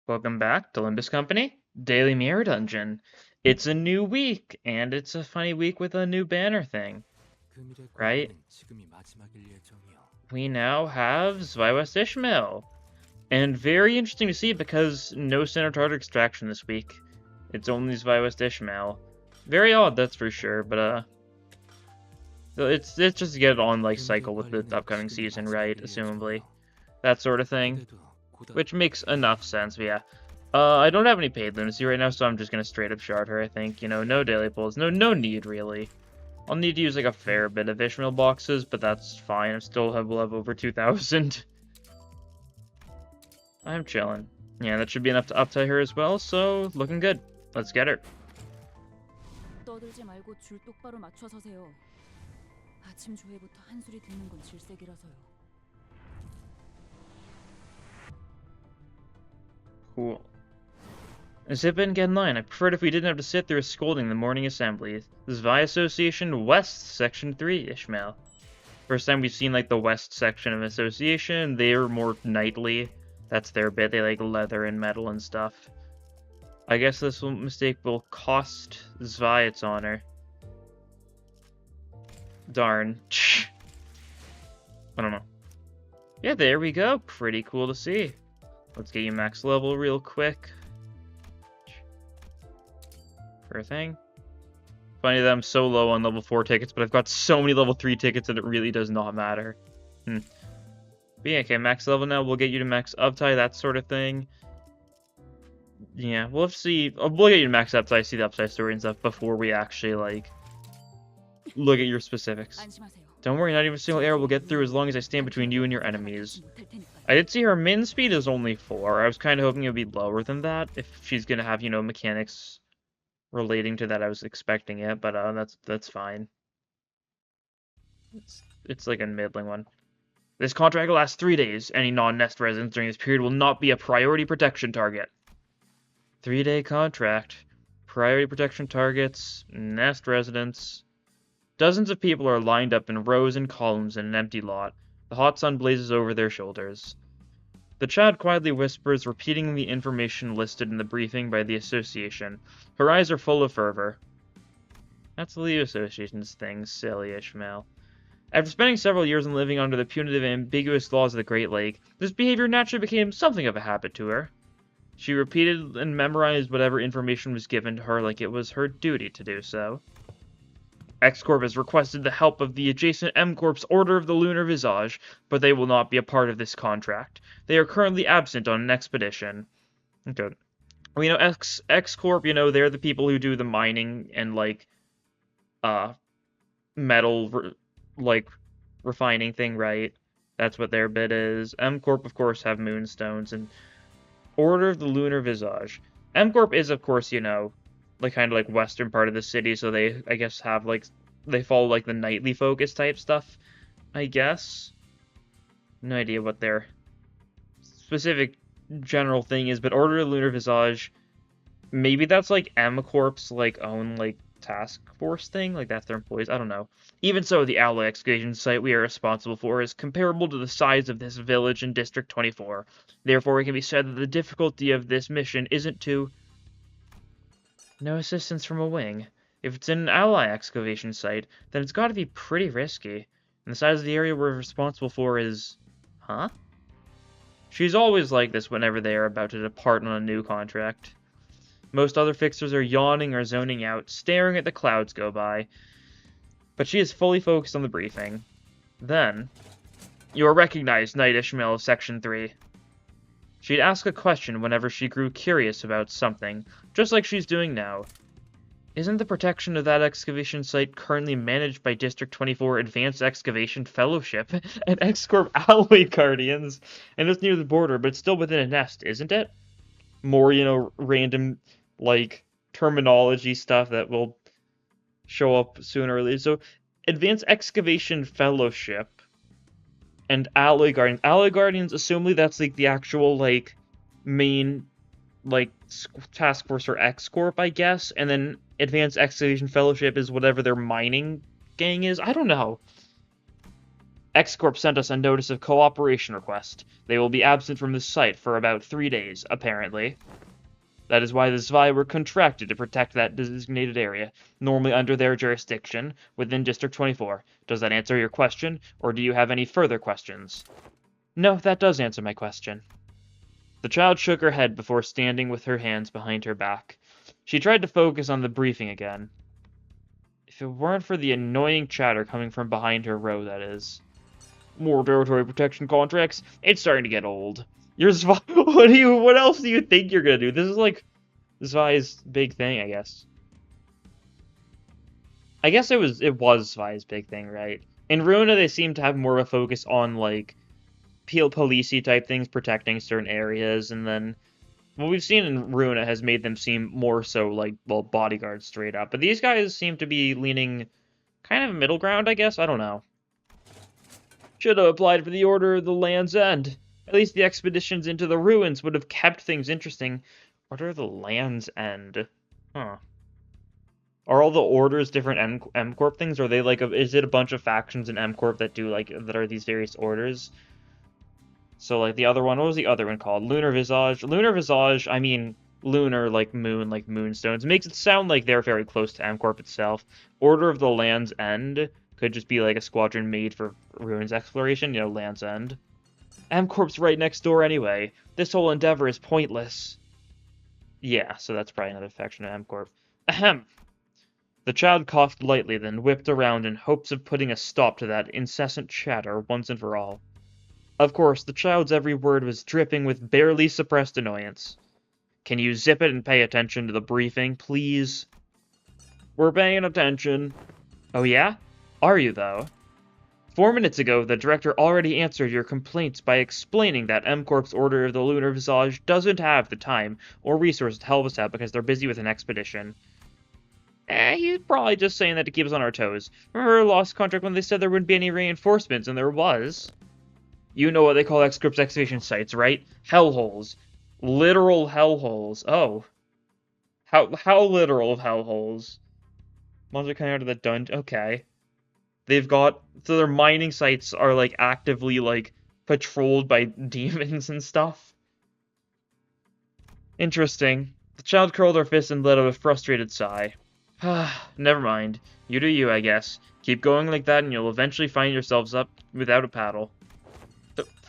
Welcome back to Limbus Company, Daily Mirror Dungeon. It's a new week, and it's a funny week with a new banner thing, right? We now have Zwei West Ishmael, and very interesting to see because no Center Tartar extraction this week. It's only Zwei West Ishmael. Very odd, that's for sure, but it's just to get on like cycle with the upcoming season, right? Assumably, that sort of thing, which makes enough sense. But yeah. I don't have any paid lunacy right now, so I'm just gonna straight up shard her, I think. You know, no daily pulls. No need, really. I'll need to use, like, a fair bit of Ishmael boxes, but that's fine. I still will have over 2,000. I'm chilling. Yeah, that should be enough to uptie her as well, so looking good. Let's get her. 떠들지 말고 줄 똑바로 맞춰 서세요. 아침 조회부터 한 소리 듣는 건 질색이라서요. Cool. Zip in, get in line. I preferred if we didn't have to sit through a scolding in the morning assembly. This is Zwei Association West, Section 3, Ishmael. First time we've seen, like, the West section of Association. They're more knightly. That's their bit. They like leather and metal and stuff. I guess this mistake will cost Zwei its honor. Darn. I don't know. Yeah, there we go. Pretty cool to see. Let's get you max level real quick. For a thing. Funny that I'm so low on level 4 tickets, but I've got so many level 3 tickets that it really does not matter. But yeah, okay, max level now. We'll get you to max uptie, that sort of thing. Yeah, we'll have to see. We'll get you to max uptie, see the upside story and stuff before we actually, like, look at your specifics. Don't worry, not even a single arrow will get through as long as I stand between you and your enemies. I did see her min speed is only 4. I was kind of hoping it would be lower than that if she's going to have, you know, mechanics relating to that. I was expecting it, but that's fine. It's like a middling one. This contract will last 3 days. Any non-nest residents during this period will not be a priority protection target. 3-day contract. Priority protection targets. Nest residents. Dozens of people are lined up in rows and columns in an empty lot. The hot sun blazes over their shoulders. The child quietly whispers, repeating the information listed in the briefing by the association. Her eyes are full of fervor. That's the association's thing, silly Ishmael. After spending several years and living under the punitive and ambiguous laws of the Great Lake, this behavior naturally became something of a habit to her. She repeated and memorized whatever information was given to her like it was her duty to do so. X-Corp has requested the help of the adjacent M-Corp's Order of the Lunar Visage, but they will not be a part of this contract. They are currently absent on an expedition. Okay. Well, you know, X-Corp, you know, they're the people who do the mining and, like, metal, refining thing, right? That's what their bit is. M-Corp, of course, have moonstones, and Order of the Lunar Visage. M-Corp is, of course, you know, like, kind of like western part of the city, so they, I guess, have, like, they follow, like, the nightly focus type stuff, I guess. No idea what their specific general thing is, but Order of Lunar Visage, maybe that's, like, M-Corp's, like, own, like, task force thing, like, that's their employees, I don't know. Even so, the alloy excavation site we are responsible for is comparable to the size of this village in District 24. Therefore, it can be said that the difficulty of this mission isn't to... No assistance from a wing. If it's an ally excavation site, then it's got to be pretty risky. And the size of the area we're responsible for is... Huh? She's always like this whenever they are about to depart on a new contract. Most other fixers are yawning or zoning out, staring at the clouds go by. But she is fully focused on the briefing. Then... You are recognized, Knight Ishmael of Section 3. She'd ask a question whenever she grew curious about something, just like she's doing now. Isn't the protection of that excavation site currently managed by District 24 Advanced Excavation Fellowship and X-Corp Alloy Guardians? And it's near the border, but it's still within a nest, isn't it? More, you know, random, like, terminology stuff that will show up sooner or later. So, Advanced Excavation Fellowship and Alloy Guardians. Alloy Guardians, assumably that's, like, the actual, like, main, like, task force for X-Corp, I guess. And then Advanced Excavation Fellowship is whatever their mining gang is. I don't know. X-Corp sent us a notice of cooperation request. They will be absent from this site for about 3 days, apparently. That is why the Zwei were contracted to protect that designated area, normally under their jurisdiction, within District 24. Does that answer your question, or do you have any further questions? No, that does answer my question. The child shook her head before standing with her hands behind her back. She tried to focus on the briefing again. If it weren't for the annoying chatter coming from behind her row, that is. More territory protection contracts? It's starting to get old. You're Zwei. What else do you think you're gonna do? This is like Zwei's big thing, I guess. I guess it was Zwei's big thing, right? In Ruina, they seem to have more of a focus on like policey type things, protecting certain areas, and then what we've seen in Ruina has made them seem more so like, well, bodyguards straight up. But these guys seem to be leaning kind of middle ground, I guess. I don't know. Should have applied for the Order of the Land's End. At least the expeditions into the ruins would have kept things interesting. Order of the Land's End. Huh. Are all the orders different M-Corp things? Or are they like, is it a bunch of factions in M-Corp that do like, that are these various orders? So like the other one, what was the other one called? Lunar Visage. Lunar Visage, I mean, lunar like moonstones. Makes it sound like they're very close to M-Corp itself. Order of the Land's End could just be like a squadron made for ruins exploration, you know, Land's End. M-Corp's right next door anyway. This whole endeavor is pointless. Yeah, so that's probably another faction of M-Corp. Ahem. The child coughed lightly, then whipped around in hopes of putting a stop to that incessant chatter once and for all. Of course, the child's every word was dripping with barely suppressed annoyance. Can you zip it and pay attention to the briefing, please? We're paying attention. Oh yeah? Are you, though? 4 minutes ago, the director already answered your complaints by explaining that M-Corp's Order of the Lunar Visage doesn't have the time or resources to help us out because they're busy with an expedition. He's probably just saying that to keep us on our toes. Remember Lost Contract when they said there wouldn't be any reinforcements, and there was? You know what they call X-Corp's excavation sites, right? Hellholes. Literal hellholes. Oh. How literal of hellholes? Monster coming out of the dungeon. Okay. They've got, so their mining sites are like actively like patrolled by demons and stuff. Interesting. The child curled her fist and let out a frustrated sigh. Never mind. You do you, I guess. Keep going like that and you'll eventually find yourselves up without a paddle.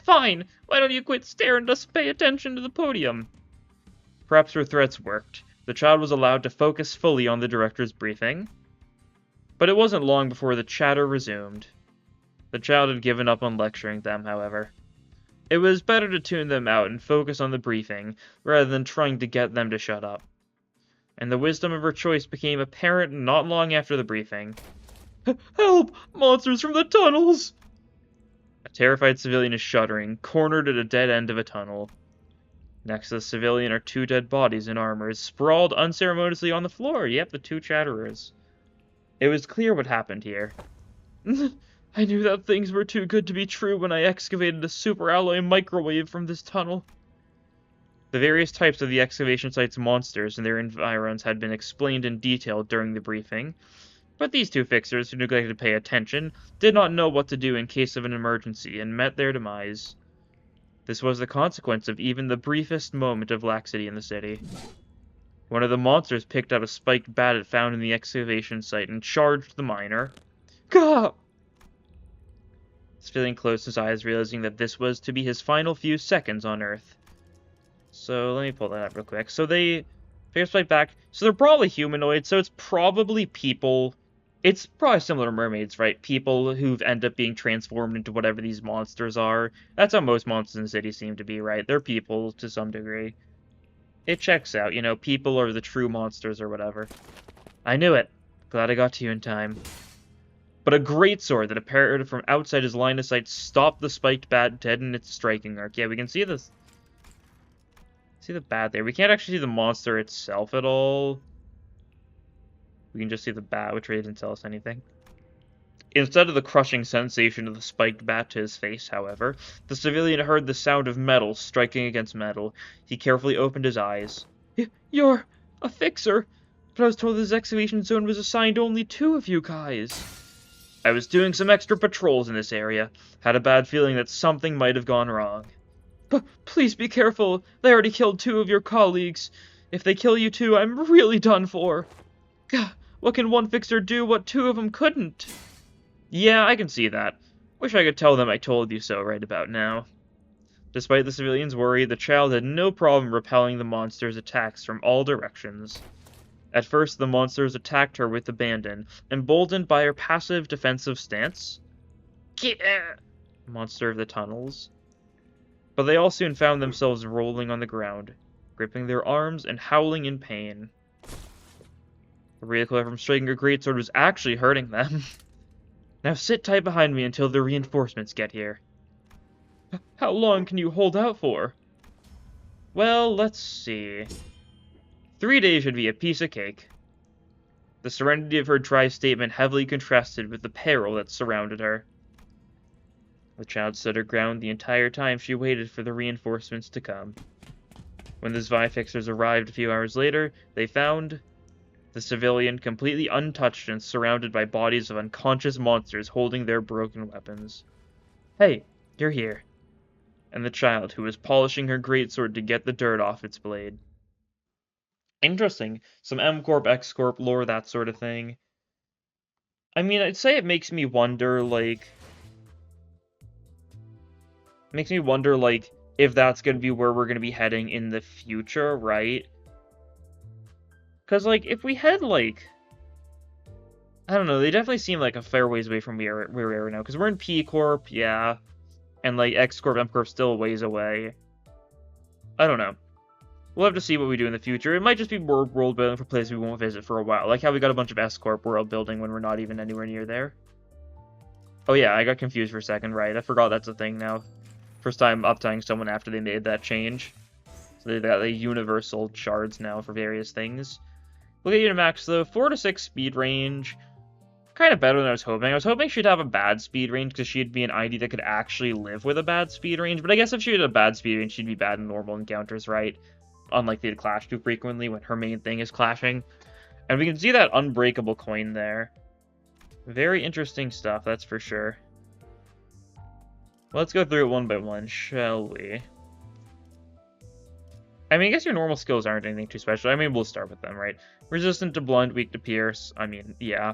Fine! Why don't you quit staring and just pay attention to the podium? Perhaps her threats worked. The child was allowed to focus fully on the director's briefing. But it wasn't long before the chatter resumed. The child had given up on lecturing them, however. It was better to tune them out and focus on the briefing, rather than trying to get them to shut up. And the wisdom of her choice became apparent not long after the briefing. Help! Monsters from the tunnels! A terrified civilian is shuddering, cornered at a dead end of a tunnel. Next to the civilian are 2 dead bodies in armor, sprawled unceremoniously on the floor. Yep, the 2 chatterers. It was clear what happened here. I knew that things were too good to be true when I excavated a superalloy microwave from this tunnel. The various types of the excavation site's monsters and their environs had been explained in detail during the briefing, but these 2 fixers, who neglected to pay attention, did not know what to do in case of an emergency and met their demise. This was the consequence of even the briefest moment of laxity in the city. One of the monsters picked up a spiked bat it found in the excavation site and charged the miner. Gah! Civilian closed his eyes, realizing that this was to be his final few seconds on Earth. So, let me pull that up real quick. So they pick up spiked back. So they're probably humanoid, so it's probably people. It's probably similar to mermaids, right? People who've ended up being transformed into whatever these monsters are. That's how most monsters in the city seem to be, right? They're people to some degree. It checks out, you know, people are the true monsters or whatever. I knew it. Glad I got to you in time. But a great sword that appeared from outside his line of sight stopped the spiked bat dead in its striking arc. Yeah, we can see this. See the bat there. We can't actually see the monster itself at all. We can just see the bat, which really didn't tell us anything. Instead of the crushing sensation of the spiked bat to his face, however, the civilian heard the sound of metal striking against metal. He carefully opened his eyes. You're a fixer, but I was told this excavation zone was assigned only 2 of you guys. I was doing some extra patrols in this area. Had a bad feeling that something might have gone wrong. But please be careful. They already killed 2 of your colleagues. If they kill you too, I'm really done for. Gah, what can one fixer do what 2 of them couldn't? Yeah, I can see that. Wish I could tell them I told you so right about now. Despite the civilians' worry, the child had no problem repelling the monster's attacks from all directions. At first, the monsters attacked her with abandon, emboldened by her passive defensive stance. Monster of the tunnels. But they all soon found themselves rolling on the ground, gripping their arms and howling in pain. The recoil from striking her greatsword was actually hurting them. Now sit tight behind me until the reinforcements get here. How long can you hold out for? Well, let's see. 3 days should be a piece of cake. The serenity of her dry statement heavily contrasted with the peril that surrounded her. The child stood her ground the entire time she waited for the reinforcements to come. When the Zwei fixers arrived a few hours later, they found the civilian completely untouched and surrounded by bodies of unconscious monsters holding their broken weapons. Hey, you're here. And the child, who was polishing her greatsword to get the dirt off its blade. Interesting. Some M Corp, X Corp lore, that sort of thing. I mean, I'd say it makes me wonder, like... if that's going to be where we're going to be heading in the future, right? Because, like, if we head, like... I don't know, they definitely seem like a fair ways away from where we are now. Because we're in P Corp, yeah. And, like, X Corp, M Corp still a ways away. I don't know. We'll have to see what we do in the future. It might just be more world building for places we won't visit for a while. Like how we got a bunch of S Corp world building when we're not even anywhere near there. Oh yeah, I got confused for a second, right. I forgot that's a thing now. First time uptying someone after they made that change. So they've got the universal shards now for various things. Look at Unimax though, 4 to 6 speed range. Kind of better than I was hoping. I was hoping she'd have a bad speed range because she'd be an ID that could actually live with a bad speed range. But I guess if she had a bad speed range, she'd be bad in normal encounters, right? Unlikely to clash too frequently when her main thing is clashing. And we can see that unbreakable coin there. Very interesting stuff, that's for sure. Let's go through it one by one, shall we? I mean, I guess your normal skills aren't anything too special. I mean, we'll start with them, right? Resistant to blunt, weak to pierce. I mean, yeah.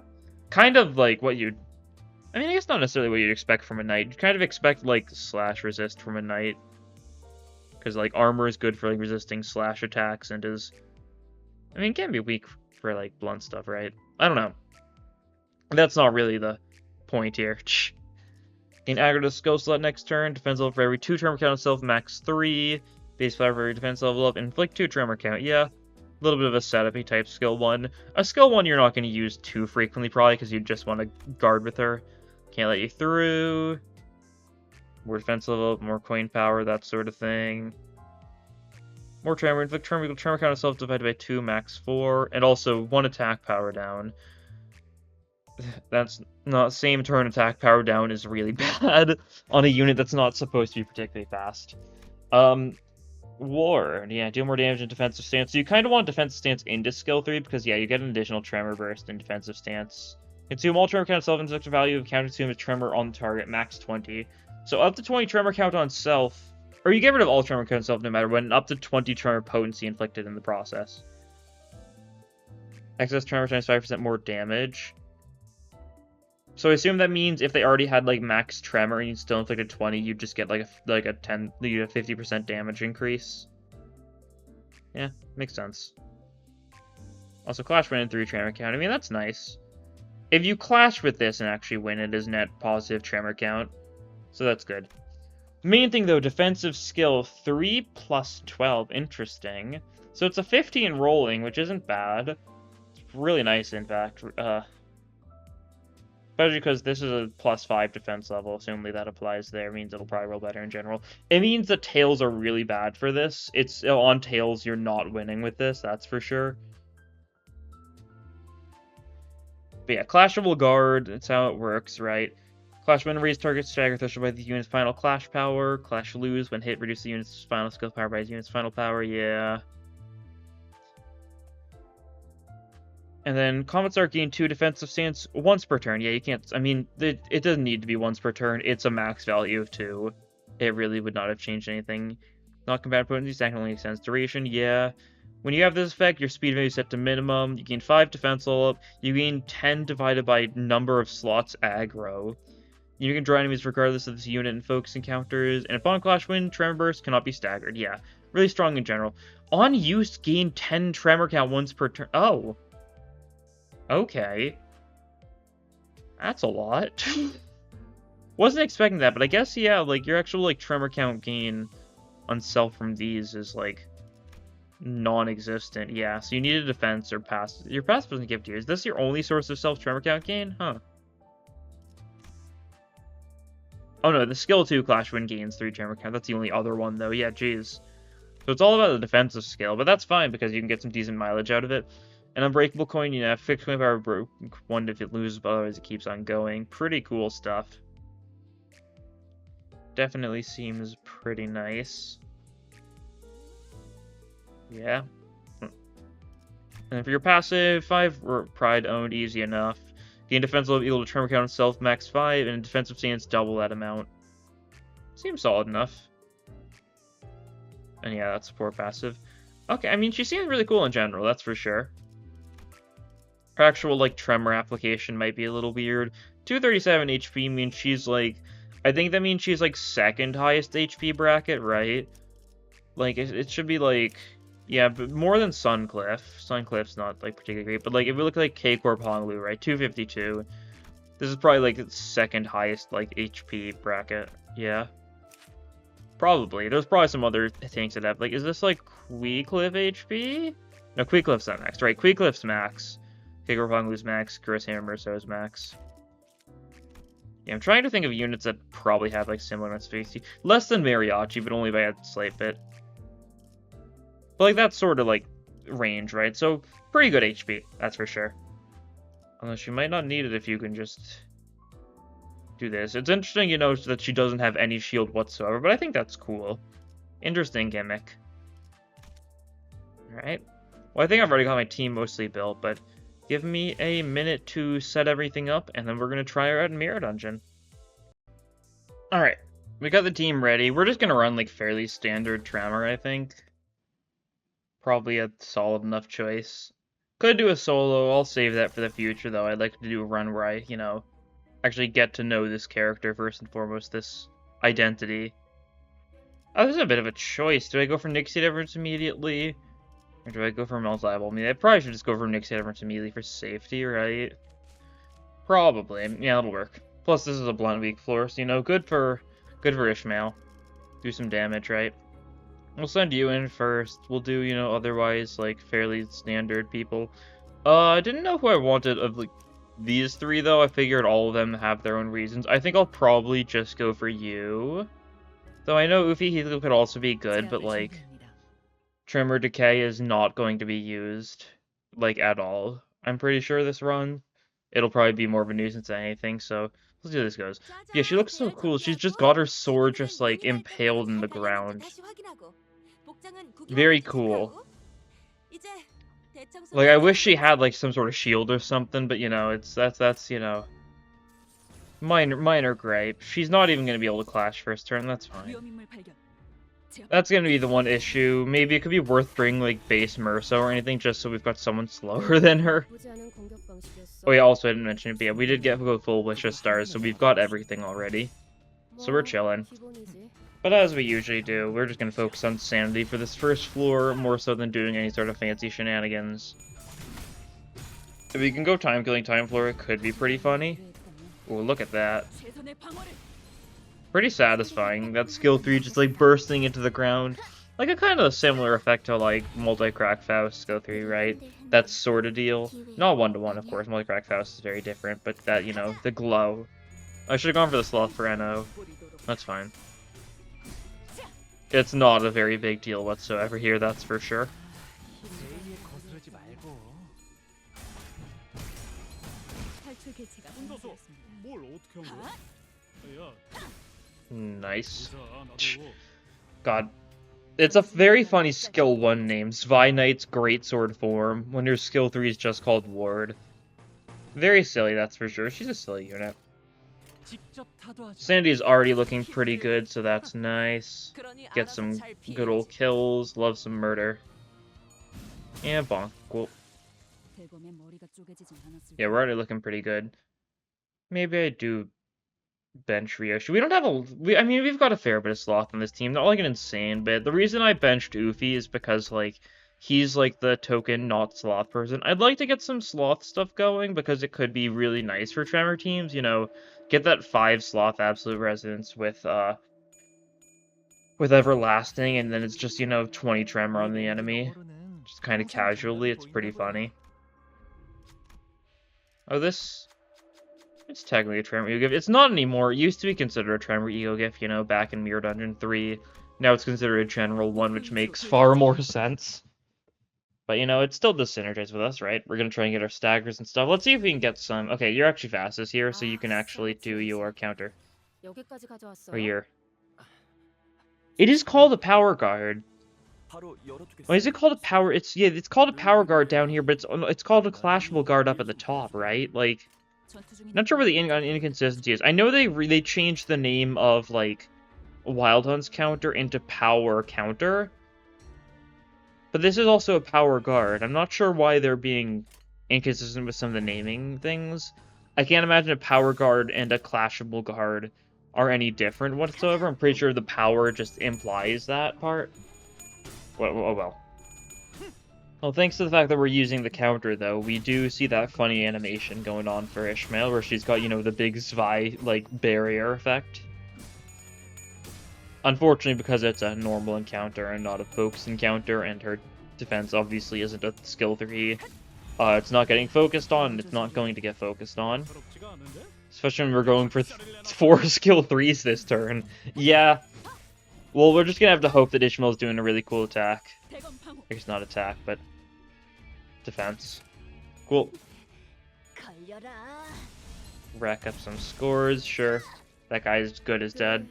Kind of like what you'd... I mean, I guess not necessarily what you'd expect from a knight. You'd kind of expect, like, slash resist from a knight. Because, like, armor is good for, like, resisting slash attacks and is... I mean, it can be weak for, like, blunt stuff, right? I don't know. That's not really the point here. Gain aggro to skill slot next turn. Defense level for every 2 tremor count itself, max 3. Base fire for every defense level up. Inflict 2 tremor count. Yeah. A little bit of a setup-y type skill 1. A skill 1 you're not going to use too frequently, probably, because you just want to guard with her. Can't let you through. More defense level, more coin power, that sort of thing. More tremor, inflict tremor count itself divided by 2, max 4, and also 1 attack power down. That's not same turn attack power down is really bad on a unit that's not supposed to be particularly fast. War, yeah, deal more damage in defensive stance. So you kind of want defensive stance into skill 3 because yeah, you get an additional tremor burst in defensive stance. Consume all tremor count itself and select value of counter consume a tremor on the target, max 20. So up to 20 tremor count on self, or you get rid of all tremor count on self no matter when, up to 20 tremor potency inflicted in the process. Excess tremor times 5% more damage. So I assume that means if they already had like max tremor and you still inflicted 20, you'd just get like a 50% damage increase. Yeah, makes sense. Also, Clash win in 3 tremor count. I mean, that's nice. If you clash with this and actually win, it is net positive tremor count. So that's good. Main thing though, defensive skill 3 plus 12. Interesting. So it's a 15 rolling, which isn't bad. It's really nice, in fact. Especially because this is a plus 5 defense level. Assuming that applies there, means it'll probably roll better in general. It means the tails are really bad for this. It's on tails, you're not winning with this, that's for sure. But yeah, Clashable Guard, that's how it works, right? Clash win, raise target stagger threshold by the unit's final clash power. Clash lose, when hit, reduce the unit's final skill power by the unit's final power, yeah. And then Comet Star gain 2 defensive stance once per turn. Yeah, you can't... I mean, it doesn't need to be once per turn. It's a max value of 2. It really would not have changed anything. Not combatant potency, second only extends duration. Yeah. When you have this effect, your speed value is set to minimum. You gain 5 defense level up. You gain 10 divided by number of slots aggro. You can draw enemies regardless of this unit and focus encounters. And upon Clash Wind, Tremor Burst cannot be staggered. Yeah. Really strong in general. On use, gain 10 Tremor count once per turn. Oh. Okay. That's a lot. Wasn't expecting that, but I guess, yeah, like, your actual, like, tremor count gain on self from these is, like, non-existent. Yeah, so you need a defense or passive. Your passive doesn't give to you. Is this your only source of self-tremor count gain? Huh. Oh, no, the skill 2 Clash Wind gains 3 tremor count. That's the only other one, though. Yeah, jeez. So it's all about the defensive skill, but that's fine because you can get some decent mileage out of it. An unbreakable coin, you know, fixed coin power broke 1 if it loses, but otherwise it keeps on going. Pretty cool stuff. Definitely seems pretty nice. Yeah. And for your passive, 5 pride owned, easy enough. Gain defense level equal to tremor count self, max 5, and defensive stance double that amount. Seems solid enough. And yeah, that's support passive. Okay, I mean, she seems really cool in general, that's for sure. Her actual, like, tremor application might be a little weird. 237 HP means she's, like... I think that means she's, like, second highest HP bracket, right? Like, it should be, like... Yeah, but more than Suncliff. Suncliff's not, like, particularly great. But, like, if we look at, like, K-Corp Honolulu, right? 252. This is probably, like, its second highest, like, HP bracket. Yeah. Probably. There's probably some other tanks that have... Like, is this, like, Queecliff HP? No, Queecliff's not max, right? Queecliff's max. K-Corp Honolulu's max. Grishammer Merso's max. Yeah, I'm trying to think of units that probably have, like, similar amounts of HP. Less than Mariachi, but only by a slight bit. But, like, that's sort of, like, range, right? So, pretty good HP, that's for sure. Unless you might not need it if you can just do this. It's interesting, you know, that she doesn't have any shield whatsoever, but I think that's cool. Interesting gimmick. Alright. Well, I think I've already got my team mostly built, but... Give me a minute to set everything up, and then we're going to try our Mirror Dungeon. Alright, we got the team ready. We're just going to run, like, fairly standard Tremor, I think. Probably a solid enough choice. Could do a solo, I'll save that for the future, though. I'd like to do a run where I, you know, actually get to know this character first and foremost, this identity. Oh, this is a bit of a choice. Do I go for Nixie Difference immediately? Or do I go for Multiple? I mean, I probably should just go for Nixie Difference immediately for safety, right? Probably. Yeah, that'll work. Plus, this is a blunt weak floor, so, you know, good for Ishmael. Do some damage, right? We'll send you in first. We'll do, you know, otherwise, like, fairly standard people. I didn't know who I wanted of, like, these 3, though. I figured all of them have their own reasons. I think I'll probably just go for you. Though I know Ufi Heath could also be good, but, like... Tremor Decay is not going to be used, like, at all. I'm pretty sure this run. It'll probably be more of a nuisance than anything, so let's see how this goes. Yeah, she looks so cool. She's just got her sword just, like, impaled in the ground. Very cool. Like, I wish she had, like, some sort of shield or something, but, you know, that's, you know... Minor gripe. She's not even going to be able to clash first turn, that's fine. That's going to be the one issue. Maybe it could be worth bringing, like, base Merso or anything, just so we've got someone slower than her. Oh yeah, also I didn't mention it, but yeah, we did go full Wish of Stars, so we've got everything already. So we're chilling. But as we usually do, we're just going to focus on Sanity for this first floor, more so than doing any sort of fancy shenanigans. If we can go time-killing time floor, it could be pretty funny. Oh, look at that. Pretty satisfying. That skill 3 just, like, bursting into the ground. Like a kind of similar effect to, like, Multi-Crack Faust skill 3, right? That sort of deal. Not 1-to-1, of course. Multi-Crack Faust is very different, but that, you know, the glow. I should have gone for the Sloth for NO. That's fine. It's not a very big deal whatsoever here, that's for sure. Nice. God. It's a very funny skill 1 name. Zwei Knight's Greatsword form, when your skill 3 is just called Ward. Very silly, that's for sure. She's a silly unit. Sandy is already looking pretty good, so that's nice. Get some good old kills. Love some murder. Yeah, bonk. Cool. Yeah, we're already looking pretty good. Maybe I do bench Ryoshi. We don't have a... I mean, we've got a fair bit of Sloth on this team. Not like an insane bit. The reason I benched Ufi is because, like, he's, like, the token not Sloth person. I'd like to get some Sloth stuff going because it could be really nice for Tremor teams, you know. Get that 5 Sloth Absolute Resonance with Everlasting, and then it's just, you know, 20 Tremor on the enemy. Just kind of casually. It's pretty funny. Oh, this... It's technically a Tremor Ego Gift. It's not anymore. It used to be considered a Tremor Ego Gift, you know, back in Mirror Dungeon 3. Now it's considered a general one, which makes far more sense. But, you know, it still does synergize with us, right? We're going to try and get our staggers and stuff. Let's see if we can get some... Okay, you're actually fastest here, so you can actually do your counter. Or your... It is called a Power Guard. Why is it called a Power... It's called a Power Guard down here, but it's called a Clashable Guard up at the top, right? Like... Not sure where the inconsistency is. I know they changed the name of, like, Wild Hunt's counter into Power Counter. But this is also a Power Guard. I'm not sure why they're being inconsistent with some of the naming things. I can't imagine a Power Guard and a Clashable Guard are any different whatsoever. I'm pretty sure the power just implies that part. Oh well. Well, thanks to the fact that we're using the counter, though, we do see that funny animation going on for Ishmael, where she's got, you know, the big Zwei, like, barrier effect. Unfortunately, because it's a normal encounter and not a focus encounter, and her defense obviously isn't a skill 3, it's not getting focused on, and it's not going to get focused on. Especially when we're going for 4 skill 3s this turn. Yeah. Well, we're just gonna have to hope that Ishmael's doing a really cool attack. I guess not attack, but... defense. Cool. Rack up some scores, sure. That guy's as good as dead.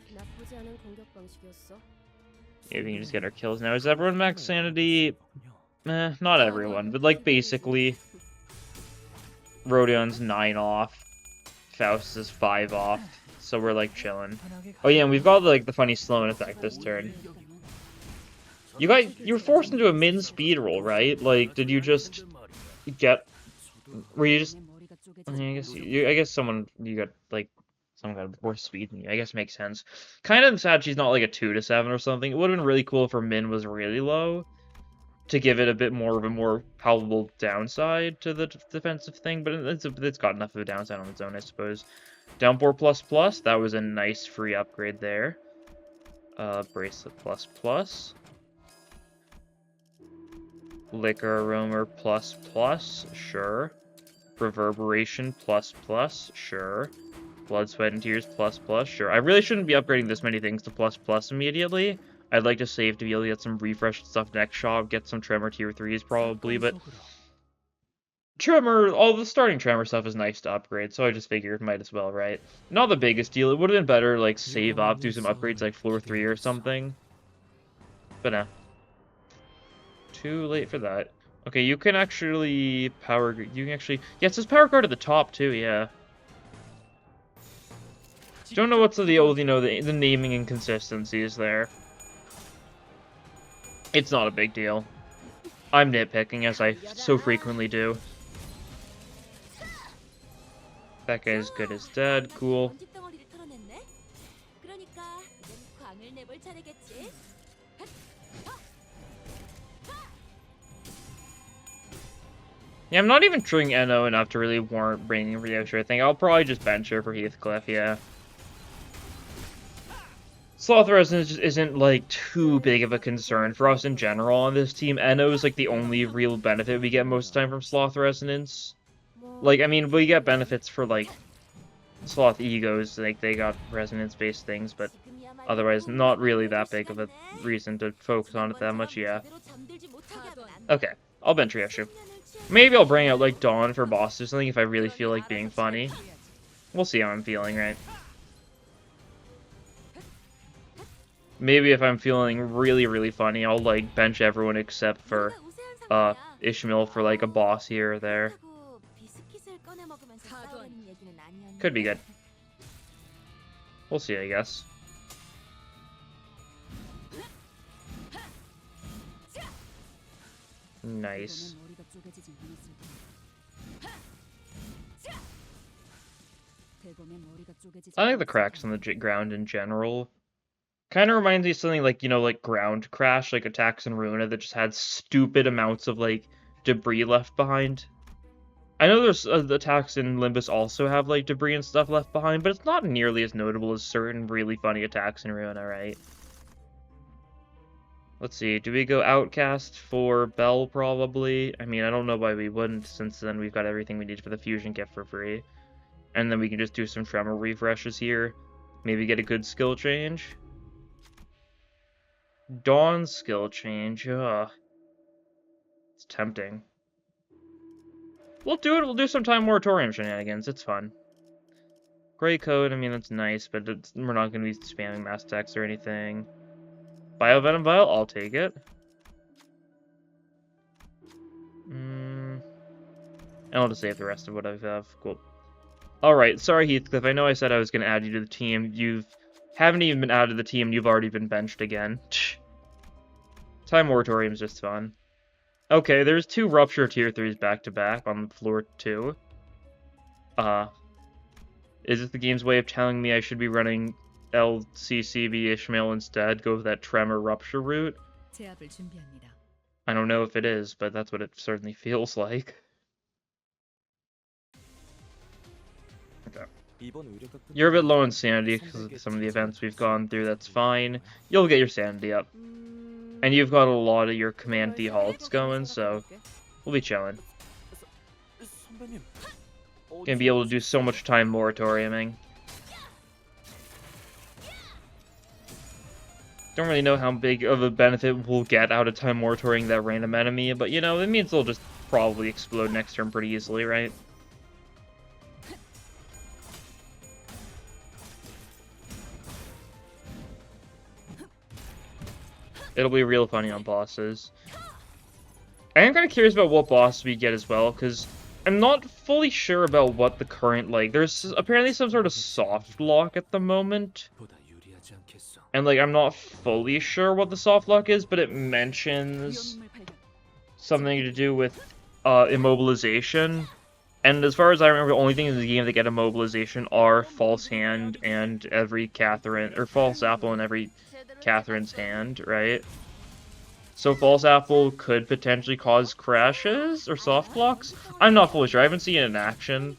Maybe we can just get our kills now. Is everyone max sanity? Not everyone, but like basically... Rodion's 9 off. Faust is 5 off. So we're like chilling. Oh yeah, and we've got like the funny slowing effect this turn. You were forced into a min speed roll, right? Like, did you just get... Were you just... I mean, I guess you got, like, someone got worse speed than you. I guess makes sense. Kind of sad she's not, like, a 2 to 7 or something. It would have been really cool if her min was really low, to give it a bit more of a more palpable downside to the defensive thing, but it's got enough of a downside on its own, I suppose. Downpour ++, that was a nice free upgrade there. Bracelet ++. Liquor Aroma ++, sure. Reverberation ++, sure. Blood, Sweat, and Tears ++, sure. I really shouldn't be upgrading this many things to ++ immediately. I'd like to save to be able to get some refreshed stuff next shop, get some Tremor tier 3s probably, but... Tremor, all the starting Tremor stuff is nice to upgrade, so I just figured might as well, right? Not the biggest deal. It would have been better, like, save up, do some upgrades like floor 3 or something. But nah. Too late for that. Okay, you can actually power... You can actually... Yeah, it says power guard at the top, too, yeah. Don't know what's the old, you know, the naming inconsistencies there. It's not a big deal. I'm nitpicking, as I so frequently do. That guy's good as dead, cool. Yeah, I'm not even triggering Eno enough to really warrant bringing Ryoshi. I think I'll probably just bench her for Heathcliff, yeah. Sloth Resonance just isn't, like, too big of a concern for us in general on this team. Eno is, like, the only real benefit we get most of the time from Sloth Resonance. Like, I mean, we get benefits for, like, Sloth Egos, like, they got resonance-based things, but otherwise not really that big of a reason to focus on it that much, yeah. Okay, I'll bench Ryoshi. Maybe I'll bring out, like, Dawn for boss or something if I really feel like being funny. We'll see how I'm feeling, right? Maybe if I'm feeling really, really funny, I'll, like, bench everyone except for, Ishmael for, like, a boss here or there. Could be good. We'll see, I guess. Nice. I like the cracks on the ground in general. Kind of reminds me of something like, you know, like Ground Crash, like attacks in Ruina that just had stupid amounts of, like, debris left behind. I know there's the attacks in Limbus also have, like, debris and stuff left behind, but it's not nearly as notable as certain really funny attacks in Ruina, right? Let's see, do we go Outcast for Bell, probably? I mean, I don't know why we wouldn't, since then we've got everything we need for the Fusion Gift for free. And then we can just do some Tremor refreshes here. Maybe get a good skill change. Dawn skill change, ugh. It's tempting. We'll do it, we'll do some Time Moratorium shenanigans, it's fun. Gray Code, I mean, that's nice, but we're not going to be spamming Mass Text or anything. Biovenom Vial, I'll take it. And I'll just save the rest of what I have. Cool. Alright, sorry Heathcliff, I know I said I was going to add you to the team. You haven't even been added to the team, and you've already been benched again. Time Moratorium's just fun. Okay, there's 2 Rupture Tier 3s back-to-back on floor 2. Is this the game's way of telling me I should be running LCCB Ishmael instead? Go with that Tremor Rupture route? I don't know if it is, but that's what it certainly feels like. Okay. You're a bit low in sanity because of some of the events we've gone through, that's fine. You'll get your sanity up. And you've got a lot of your Command D halts going, so we'll be chilling. Gonna be able to do so much time moratoriuming. Don't really know how big of a benefit we'll get out of time moratoriuming that random enemy, but you know, it means they'll just probably explode next turn pretty easily, right? It'll be real funny on bosses. I am kind of curious about what boss we get as well, because I'm not fully sure about what the current, like, there's apparently some sort of soft lock at the moment. And, like, I'm not fully sure what the soft lock is, but it mentions something to do with immobilization. And as far as I remember, the only things in the game that get immobilization are False Hand and every Catherine, or False Apple in every Catherine's hand, right? So False Apple could potentially cause crashes or soft blocks? I'm not fully sure. I haven't seen it in action.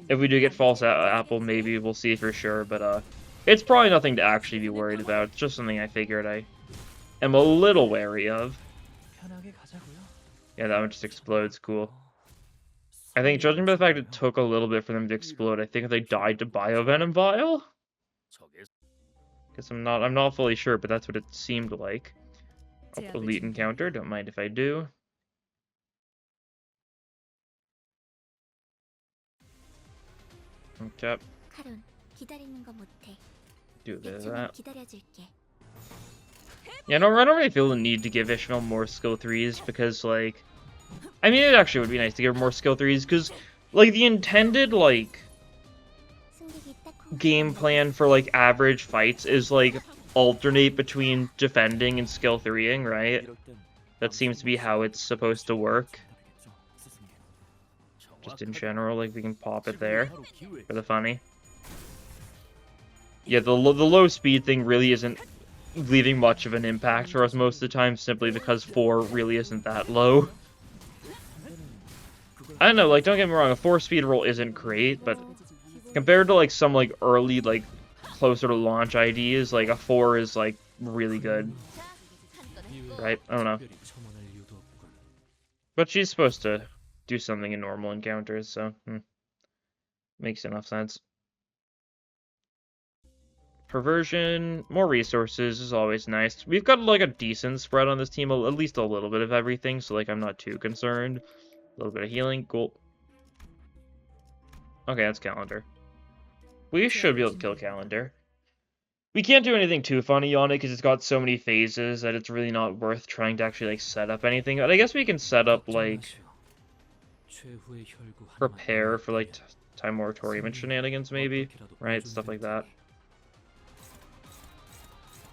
If we do get False Apple, maybe we'll see for sure, but it's probably nothing to actually be worried about. It's just something I figured I am a little wary of. Yeah, that one just explodes. Cool. I think, judging by the fact it took a little bit for them to explode, I think they died to Biovenom Vial? Guess I'm not fully sure, but that's what it seemed like. Oh, elite encounter, don't mind if I do. Okay. Do that. Yeah, no, I don't really feel the need to give Ishmael more skill 3s because, like, I mean, it actually would be nice to give her more skill 3s because, like, the intended, like, game plan for, like, average fights is, like, alternate between defending and skill 3ing, right? That seems to be how it's supposed to work. Just in general, like, we can pop it there for the funny. Yeah, the low speed thing really isn't leaving much of an impact for us most of the time, simply because 4 really isn't that low. I don't know, like, don't get me wrong, a 4 speed roll isn't great, but compared to, like, some, like, early, like, closer to launch IDs, like, a 4 is, like, really good. Right? I don't know. But she's supposed to do something in normal encounters, so, makes enough sense. Perversion, more resources is always nice. We've got, like, a decent spread on this team, at least a little bit of everything, so, like, I'm not too concerned. A little bit of healing, cool. Okay, that's Calendar. We should be able to kill Calendar. We can't do anything too funny on it because it's got so many phases that it's really not worth trying to actually like set up anything. But I guess we can set up like prepare for like time moratorium and shenanigans maybe, right? Stuff like that.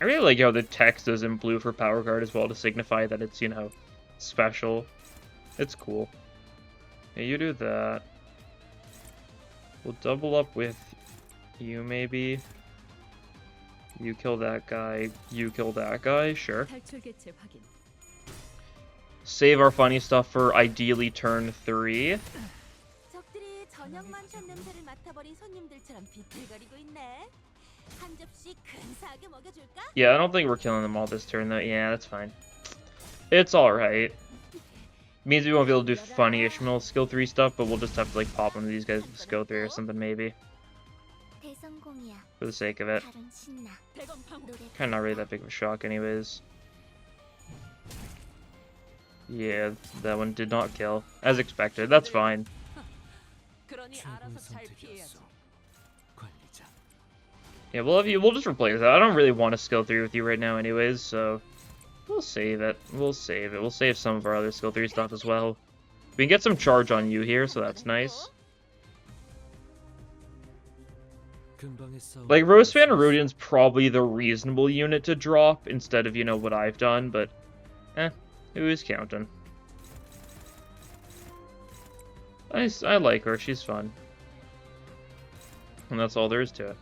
I really like how the text is in blue for power card as well to signify that it's, you know, special. It's cool. Yeah, you do that. We'll double up with you maybe. You kill that guy. You kill that guy. Sure. Save our funny stuff for ideally turn 3. Yeah, I don't think we're killing them all this turn though. Yeah, that's fine. It's alright. Means we won't be able to do funny Ishmael skill 3 stuff, but we'll just have to like pop them to these guys with skill 3 or something maybe. For the sake of it. Kinda not really that big of a shock anyways. Yeah, that one did not kill. As expected, that's fine. Yeah, we'll just replace that. I don't really want a skill 3 with you right now anyways, so we'll save it. We'll save it. We'll save some of our other skill 3 stuff as well. We can get some charge on you here, so that's nice. Like, Rosefan and Rudian's probably the reasonable unit to drop instead of, you know, what I've done, but who's counting? I like her. She's fun. And that's all there is to it.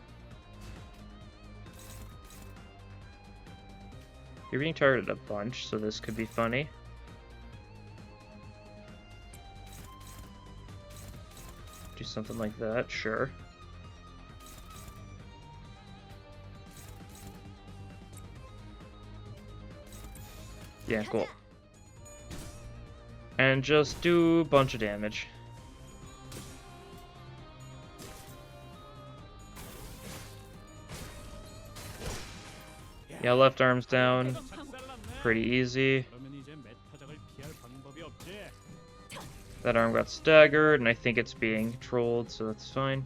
You're being targeted a bunch, so this could be funny. Do something like that, sure. Yeah, cool. And just do a bunch of damage. Yeah, left arm's down. Pretty easy. That arm got staggered, and I think it's being controlled, so that's fine.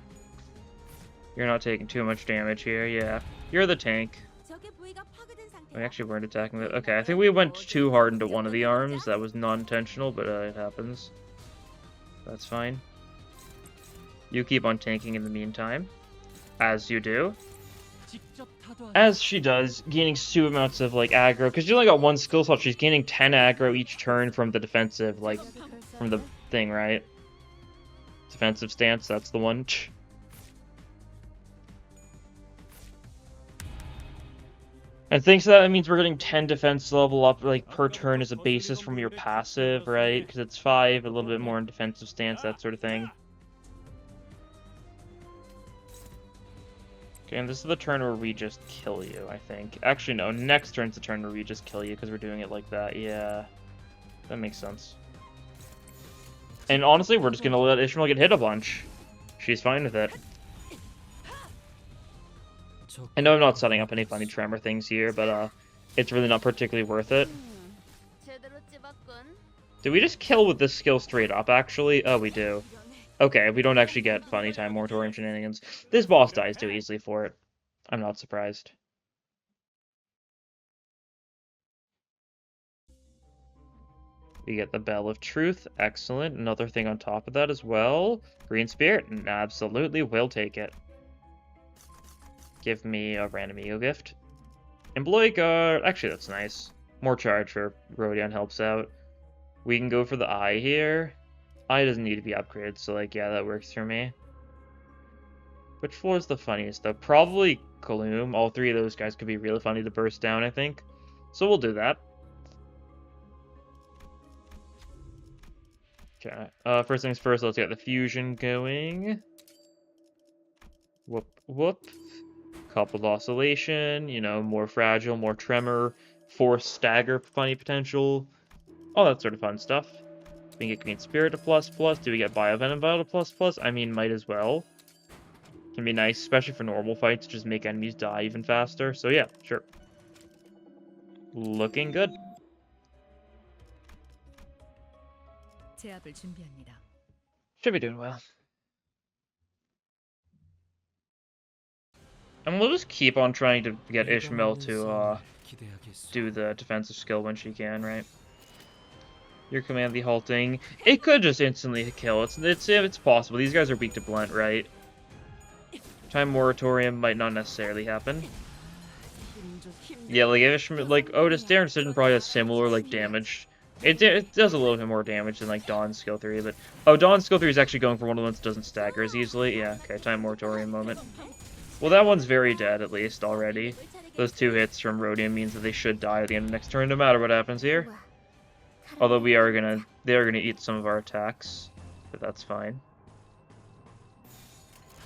You're not taking too much damage here, yeah. You're the tank. We actually weren't attacking it. Okay, I think we went too hard into one of the arms. That was non-intentional, but it happens. That's fine. You keep on tanking in the meantime. As you do. As she does, gaining 2 amounts of, like, aggro. Because she only got 1 skill slot, she's gaining 10 aggro each turn from the defensive, like, from the thing, right? Defensive stance, that's the one. And thanks to that, it means we're getting 10 defense level up, like, per turn as a basis from your passive, right? Because it's 5, a little bit more in defensive stance, that sort of thing. Okay, and this is the turn where we just kill you, I think. Actually, no, next turn's the turn where we just kill you, because we're doing it like that, yeah. That makes sense. And honestly, we're just gonna let Ishmael get hit a bunch. She's fine with it. I know I'm not setting up any funny tremor things here, but it's really not particularly worth it. Did we just kill with this skill straight up, actually? Oh, we do. Okay, we don't actually get funny time moratorium shenanigans. This boss dies too easily for it. I'm not surprised. We get the Bell of Truth. Excellent. Another thing on top of that as well. Green Spirit. Absolutely will take it. Give me a random ego gift. Employee guard. Actually, that's nice. More charge for Rodion helps out. We can go for the eye here. Eye doesn't need to be upgraded, so like, yeah, that works for me. Which floor is the funniest though? Probably Gloom. All 3 of those guys could be really funny to burst down, I think. So we'll do that. Okay. First things first, let's get the fusion going. Whoop, whoop. Coupled oscillation, you know, more fragile, more tremor, force stagger funny potential, all that sort of fun stuff. We can get Green Spirit to ++. Do we get Biovenom Vial to ++? I mean, might as well. Can be nice, especially for normal fights, just make enemies die even faster. So yeah, sure. Looking good. Should be doing well. And we'll just keep on trying to get Ishmael to do the defensive skill when she can, right? Your command the halting. It could just instantly kill. It's possible. These guys are weak to blunt, right? Time moratorium might not necessarily happen. Yeah, like Ishmael, like Otis Darren Decision probably has similar like damage. It does a little bit more damage than like Dawn's skill 3, but Dawn's skill 3 is actually going for one of the ones that doesn't stagger as easily. Yeah, okay, time moratorium moment. Well, that one's very dead at least already. Those 2 hits from Rhodium means that they should die at the end of next turn, no matter what happens here. Although they are gonna eat some of our attacks, but that's fine.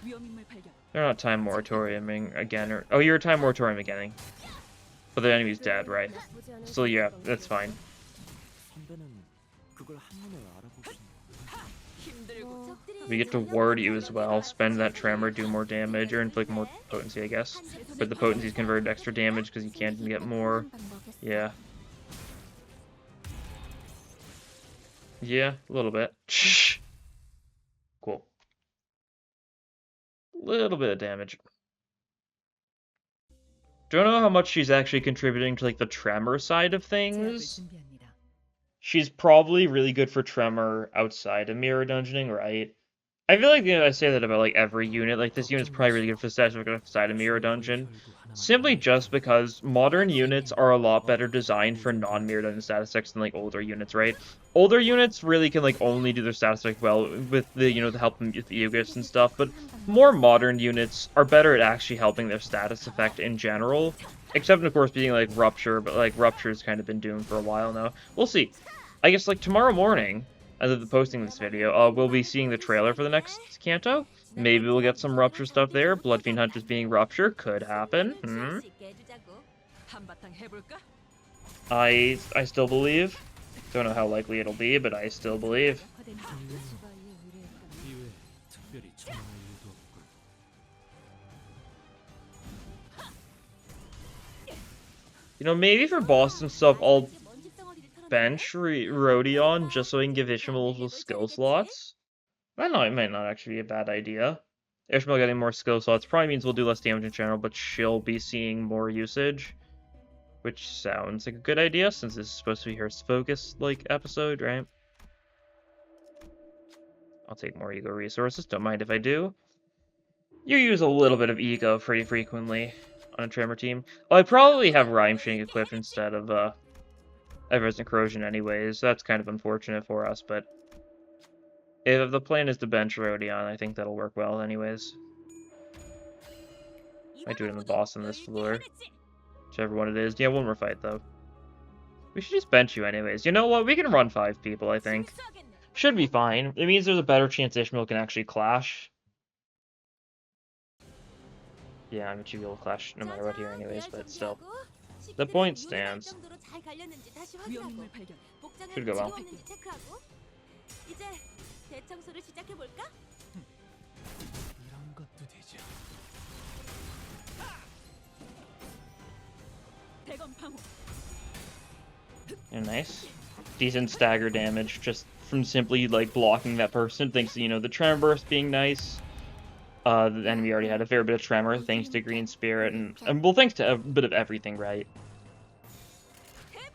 They're not time moratoriuming again, or oh, you're time moratorium again. But the enemy's dead, right? So yeah, that's fine. We get to ward you as well, spend that tremor, do more damage, or inflict more potency, I guess. But the potency's converted to extra damage because you can't get more. Yeah. Yeah, a little bit. Cool. Little bit of damage. Don't know how much she's actually contributing to like the tremor side of things. She's probably really good for tremor outside of mirror dungeoning, right? I feel like I say that about like every unit. Like this unit's probably really good for stats outside of mirror dungeon, simply just because modern units are a lot better designed for non-mirror dungeon statistics than like older units, right? Older units really can like only do their statistics well with the to help them with the ego gifts and stuff, but more modern units are better at actually helping their status effect in general. Except of course being like Rupture, but like Rupture's kind of been doomed for a while now. We'll see. I guess like tomorrow morning, as of the posting of this video, we'll be seeing the trailer for the next Kanto. Maybe we'll get some Rupture stuff there. Bloodfiend Hunters being Rupture could happen. I still believe. Don't know how likely it'll be, but I still believe. Maybe for Boston stuff, I'll bench Rodion just so I can give Ishmael those skill slots. It might not actually be a bad idea. Ishmael getting more skill slots probably means we'll do less damage in general, but she'll be seeing more usage. Which sounds like a good idea, since this is supposed to be her focus, episode, right? I'll take more ego resources, don't mind if I do. You use a little bit of ego pretty frequently on a Tremor team. Well, I probably have Rhyme Chain equipped instead of, Resident Corrosion anyways. That's kind of unfortunate for us, but if the plan is to bench Rodion, I think that'll work well anyways. Might do it in the boss on this floor. Whichever one it is. Yeah, one more fight, though. We should just bench you anyways. You know what? We can run 5 people, I think. Should be fine. It means there's a better chance Ishmael can actually clash. Yeah, I mean, she will clash no matter what here anyways, but still. The point stands. Should go well. Yeah, nice. Decent stagger damage just from simply blocking that person thanks to the tremor burst being nice. The enemy already had a fair bit of tremor thanks to Green Spirit and well, thanks to a bit of everything, right?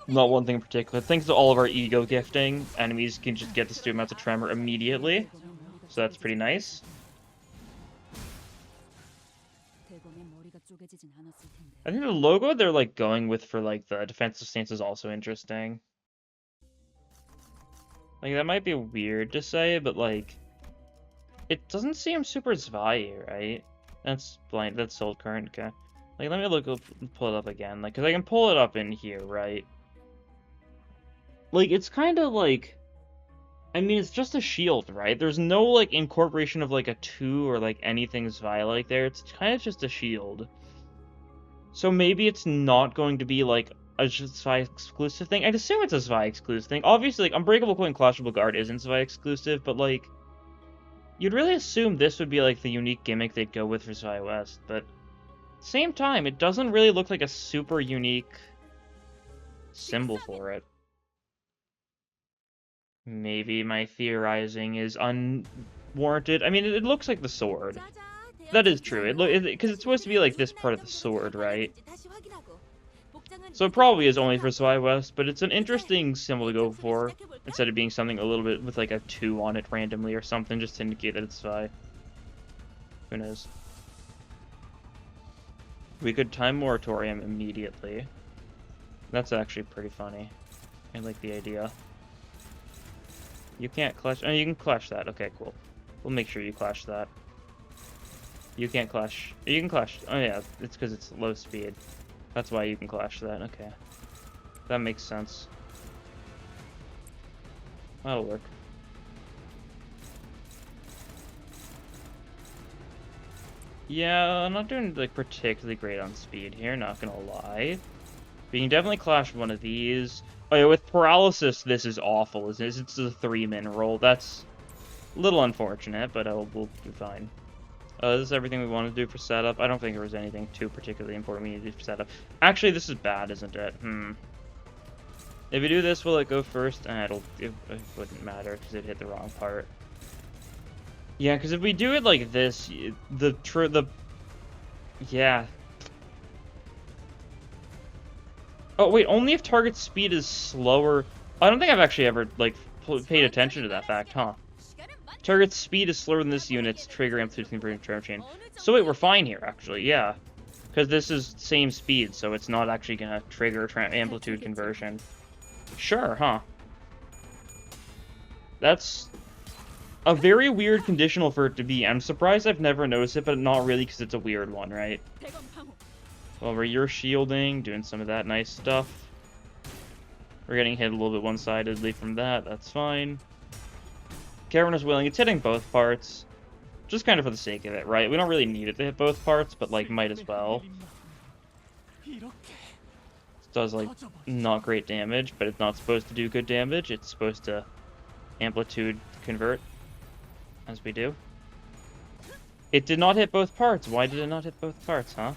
Not one thing in particular. Thanks to all of our ego gifting, enemies can just get the stupid amounts of tremor immediately. So that's pretty nice. I think the logo they're going with for the defensive stance is also interesting. That might be weird to say, but it doesn't seem super Zwei, right? That's blind. That's soul current. Okay. Let me pull it up again. Because I can pull it up in here, right? It's kind of I mean, it's just a shield, right? There's no incorporation of a 2 or anything Zwei there. It's kind of just a shield. So maybe it's not going to be a Zwei exclusive thing. I'd assume it's a Zwei exclusive thing. Obviously, Unbreakable Coil and Clashable Guard isn't Zwei exclusive, but you'd really assume this would be the unique gimmick they'd go with for Zwei West. But at the same time, it doesn't really look like a super unique symbol for it. Maybe my theorizing is unwarranted. I mean, it looks like the sword. That is true. Because it's supposed to be like this part of the sword, right? So it probably is only for Zwei West, but it's an interesting symbol to go for, instead of being something a little bit with like a 2 on it randomly or something, just to indicate that it's Zwei. Who knows? We could time moratorium immediately. That's actually pretty funny. I like the idea. You can't clash. Oh, you can clash that. Okay, cool. We'll make sure you clash that. You can't clash. You can clash. Oh yeah, it's because it's low speed. That's why you can clash that. Okay. That makes sense. That'll work. Yeah, I'm not doing like particularly great on speed here, not gonna lie. But you can definitely clash one of these. Oh yeah, with paralysis, this is awful. It's a 3-min roll. That's a little unfortunate, but we'll be fine. This is everything we want to do for setup. I don't think there was anything too particularly important we need to do for setup. Actually, this is bad, isn't it? If you do this, will it go first? It wouldn't matter because it hit the wrong part. Yeah, because if we do it like this, yeah. Oh wait, only if target speed is slower. I don't think I've actually ever like paid attention to that fact, huh? Target speed is slower than this unit's trigger amplitude conversion trap chain. So wait, we're fine here actually, yeah. Because this is same speed, so it's not actually gonna trigger amplitude conversion. Sure, huh? That's a very weird conditional for it to be. I'm surprised I've never noticed it, but not really because it's a weird one, right? Well, you're shielding, doing some of that nice stuff. We're getting hit a little bit one-sidedly from that, that's fine. Cavernous Willing, it's hitting both parts. Just kind of for the sake of it, right? We don't really need it to hit both parts, but, like, might as well. It does, like, not great damage, but it's not supposed to do good damage. It's supposed to amplitude convert, as we do. It did not hit both parts. Why did it not hit both parts, huh?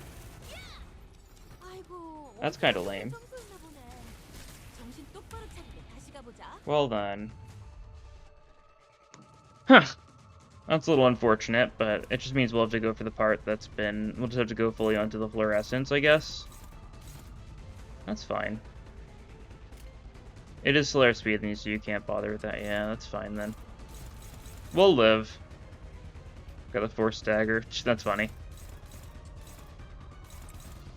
That's kind of lame. Well then. Huh. That's a little unfortunate, but it just means we'll have to go for the part that's been... We'll just have to go fully onto the fluorescence, I guess. That's fine. It is slower speed than you, so you can't bother with that. Yeah, that's fine then. We'll live. Got the force stagger. That's funny.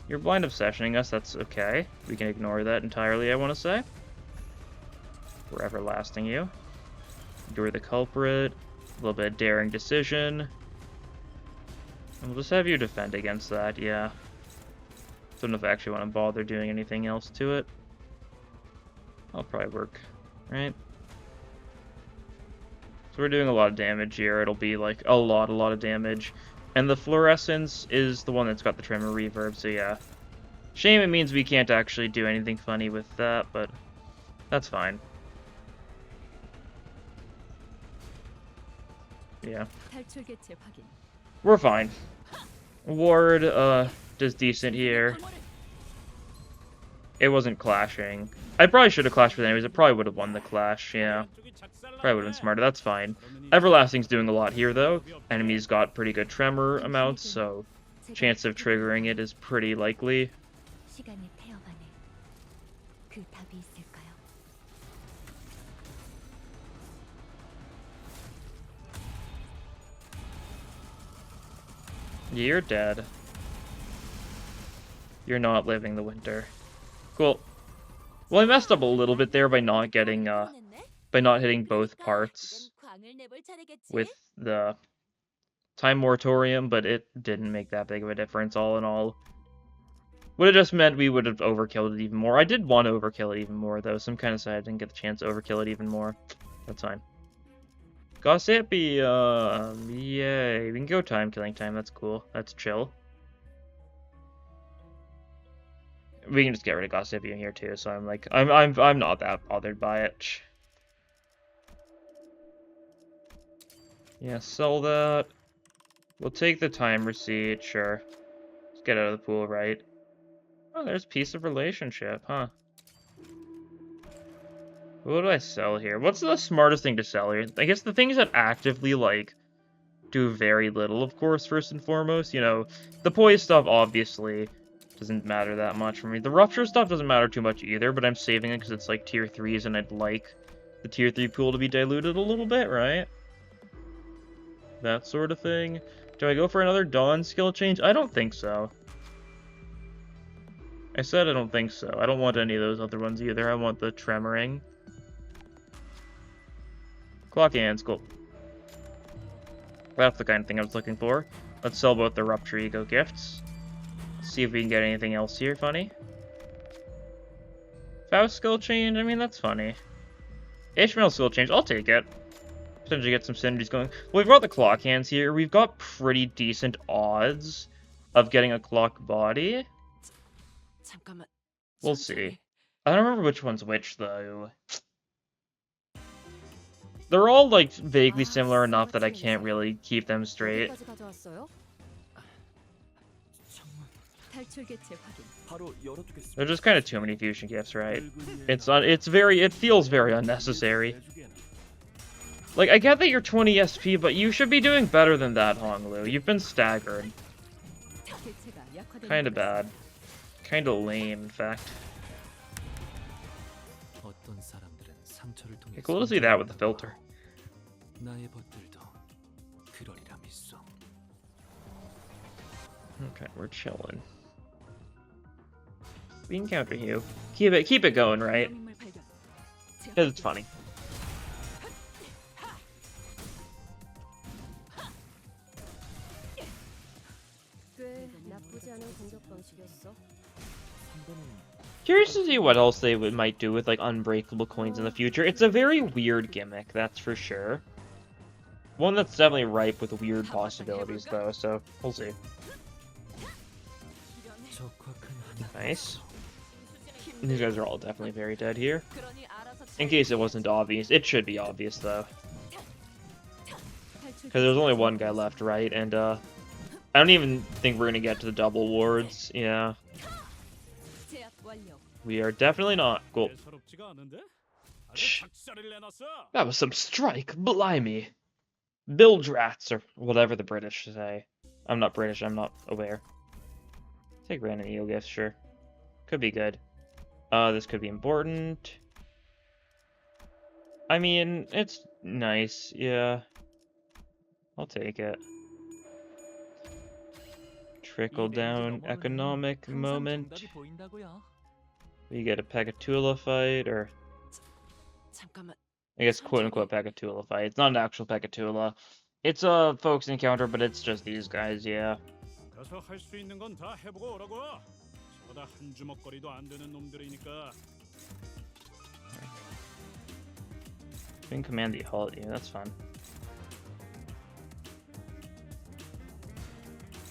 You're blind obsessioning us, that's okay. We can ignore that entirely, I want to say. We're everlasting you. Endure the culprit. A little bit of daring decision. And we'll just have you defend against that, yeah. Don't know if I actually want to bother doing anything else to it. That'll probably work, right? So we're doing a lot of damage here. It'll be like a lot of damage. And the fluorescence is the one that's got the tremor reverb, so yeah. Shame it means we can't actually do anything funny with that, but that's fine. Yeah. We're fine. Ward, does decent here. It wasn't clashing. I probably should have clashed with it anyways. It probably would have won the clash, yeah. Probably would have been smarter. That's fine. Everlasting's doing a lot here, though. Enemies got pretty good tremor amounts, so chance of triggering it is pretty likely. You're dead. You're not living the winter. Cool. Well, I messed up a little bit there by not getting, by not hitting both parts with the time moratorium, but it didn't make that big of a difference all in all. Would have just meant we would have overkilled it even more. I did want to overkill it even more, though, so I'm kind of sad I didn't get the chance to overkill it even more. That's fine. Gossipy, yay. We can go time killing time, that's cool. That's chill. We can just get rid of Gossipy in here too, so I'm like, I'm not that bothered by it. Yeah, sell that. We'll take the time receipt, sure. Let's get out of the pool, right? Oh, there's piece of relationship, huh? What do I sell here? What's the smartest thing to sell here? I guess the things that actively, like, do very little, of course, first and foremost. You know, the poise stuff obviously doesn't matter that much for me. The rupture stuff doesn't matter too much either, but I'm saving it because it's like tier 3s and I'd like the tier 3 pool to be diluted a little bit, right? That sort of thing. Do I go for another Dawn skill change? I don't think so. I said I don't think so. I don't want any of those other ones either. I want the Tremoring. Clock hands, cool. That's the kind of thing I was looking for. Let's sell both the Rupture Ego gifts. See if we can get anything else here funny. Faust skill change? I mean, that's funny. Ishmael skill change, I'll take it. Potentially get some synergies going. Well, we've got the clock hands here. We've got pretty decent odds of getting a clock body. We'll see. I don't remember which one's which, though. They're all, like, vaguely similar enough that I can't really keep them straight. They're just kind of too many fusion gifts, right? It feels very unnecessary. Like, I get that you're 20 SP, but you should be doing better than that, Honglu. You've been staggered. Kinda bad. Kinda lame, in fact. Okay, cool to see that with the filter. Okay, we're chilling. We can counter you. Keep it going, right? Because it's funny. Curious to see what else they might do with like unbreakable coins in the future. It's a very weird gimmick, that's for sure. One that's definitely ripe with weird possibilities, though. So we'll see. Nice. These guys are all definitely very dead here. In case it wasn't obvious, it should be obvious though. Because there's only one guy left, right? And I don't even think we're gonna get to the double wards. Yeah. We are definitely not. Cool. That was some strike, blimey. Bildrats, or whatever the British say. I'm not British, I'm not aware. Take random ego gifts, sure. Could be good. This could be important. I mean, it's nice, yeah. I'll take it. Trickle down economic moment. We get a Pegatula fight, or I guess quote-unquote Pegatula fight. It's not an actual Pegatula. It's a folks encounter, but it's just these guys, yeah. We can command the halt, yeah, that's fun.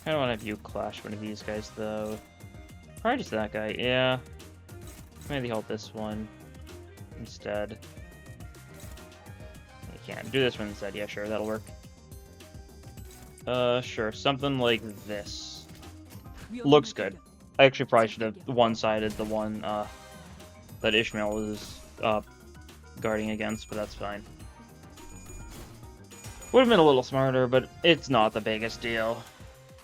I don't want to have you clash one of these guys, though. Probably just that guy, yeah. Command the halt this one instead. You can't do this one instead, yeah, sure, that'll work. Sure, something like this. Looks good. I actually probably should have one-sided the one, that Ishmael was, guarding against, but that's fine. Would have been a little smarter, but it's not the biggest deal.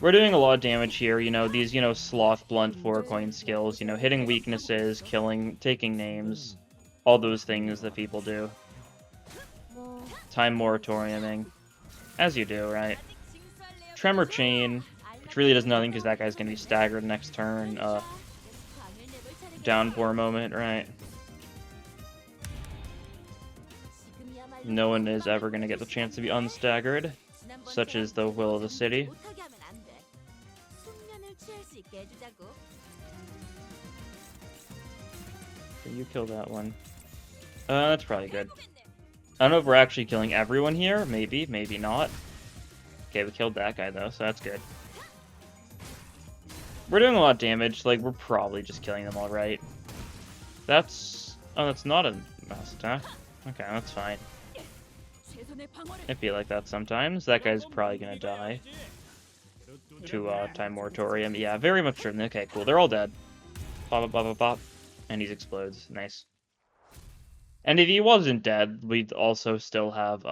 We're doing a lot of damage here, you know, these, you know, sloth, blunt, 4-coin skills, you know, hitting weaknesses, killing, taking names, all those things that people do. Time moratoriuming. As you do, right? Tremor Chain, which really does nothing because that guy's going to be staggered next turn. Downpour moment, right? No one is ever going to get the chance to be unstaggered, such as the Will of the City. Can you kill that one? That's probably good. I don't know if we're actually killing everyone here. Maybe, maybe not. Okay, we killed that guy, though, so that's good. We're doing a lot of damage. Like, we're probably just killing them all right. That's... Oh, that's not a mass attack. Okay, that's fine. I feel like that sometimes. That guy's probably gonna die. To, Time Moratorium. Yeah, very much certain. Okay, cool. They're all dead. Pop, pop, pop, pop, pop. And he explodes. Nice. And if he wasn't dead, we'd also still have,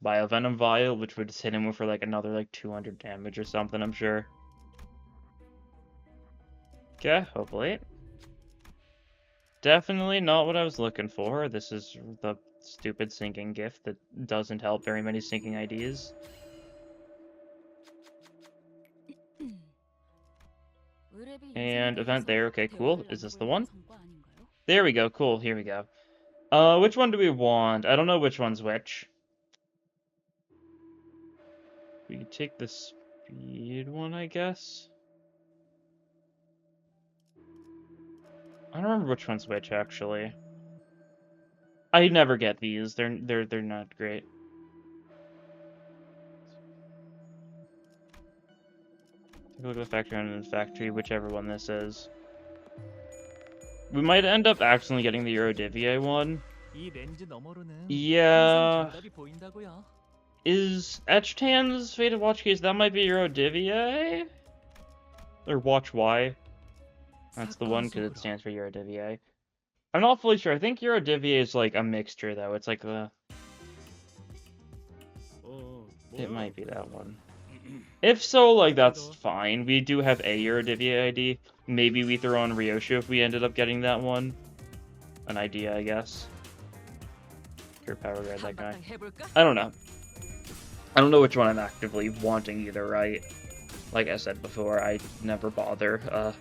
Biovenom Vial, which would just hit him for like another like 200 damage or something, I'm sure. Okay, hopefully. Definitely not what I was looking for. This is the stupid sinking gift that doesn't help very many sinking IDs. And event there. Okay, cool. Is this the one? There we go. Cool. Here we go. Which one do we want? I don't know which one's which. We can take the speed one, I guess. I don't remember which one's which, actually. I never get these. They're not great. Take a look at the factory and the factory, whichever one this is. We might end up accidentally getting the Eurodivier one. Yeah. Is Etchtan's Fated Watch Case, that might be Eurodivier? Or Watch Y. That's the one because it stands for Eurodivier. I'm not fully sure. I think Eurodivier is like a mixture though. It's like the... It might be that one. If so, like, that's fine. We do have a Eurodivier ID. Maybe we throw on Ryoshu if we ended up getting that one. An idea, I guess. Pure Power Grab that guy. I don't know. I don't know which one I'm actively wanting either, right? Like I said before, I never bother.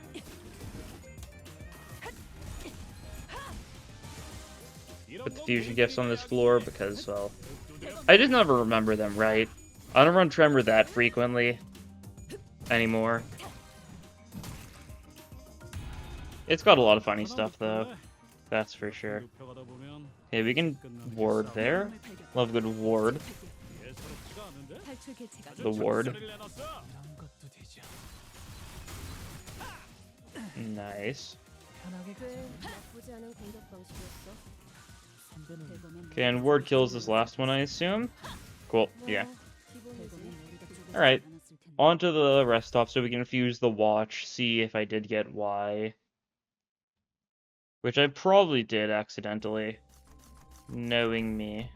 Put the fusion gifts on this floor because, well, I just never remember them, right? I don't run Tremor that frequently anymore. It's got a lot of funny stuff, though. That's for sure. Okay, we can ward there. Love good ward. The ward. Nice. Okay, and ward kills this last one, I assume? Cool, yeah. Alright. On to the rest stop so we can fuse the watch, see if I did get Y. Which I probably did accidentally. Knowing me.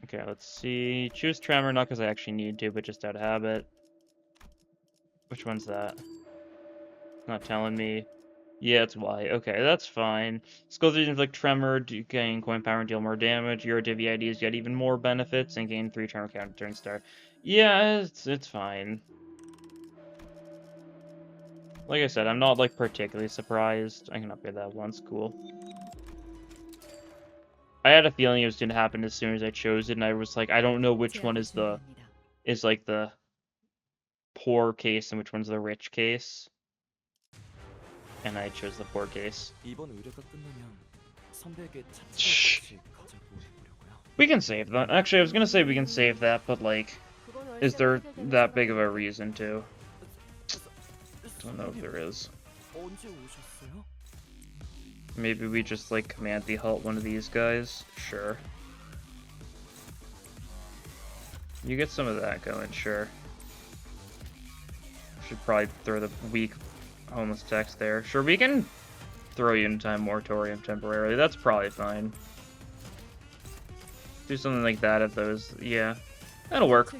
Okay, let's see. Choose Tremor, not because I actually need to, but just out of habit. Which one's that? Not telling me. Yeah, it's Y. Okay, that's fine. Skills that inflict Tremor, gain coin power and deal more damage. Your Divi IDs get even more benefits and gain 3 Tremor counter turn start. Yeah, it's fine. Like I said, I'm not like particularly surprised. I can upgrade that once, cool. I had a feeling it was gonna happen as soon as I chose it, and I was like, I don't know which one is like the poor case and which one's the rich case. And I chose the poor case. Shh. We can save that. Actually, I was gonna say we can save that, but like, is there that big of a reason to? Don't know if there is. Maybe we just like command the halt one of these guys. Sure. You get some of that going, sure. Should probably throw the weak homeless text there. Sure, we can throw you into Time Moratorium temporarily. That's probably fine. Do something like that if those... Yeah, that'll work.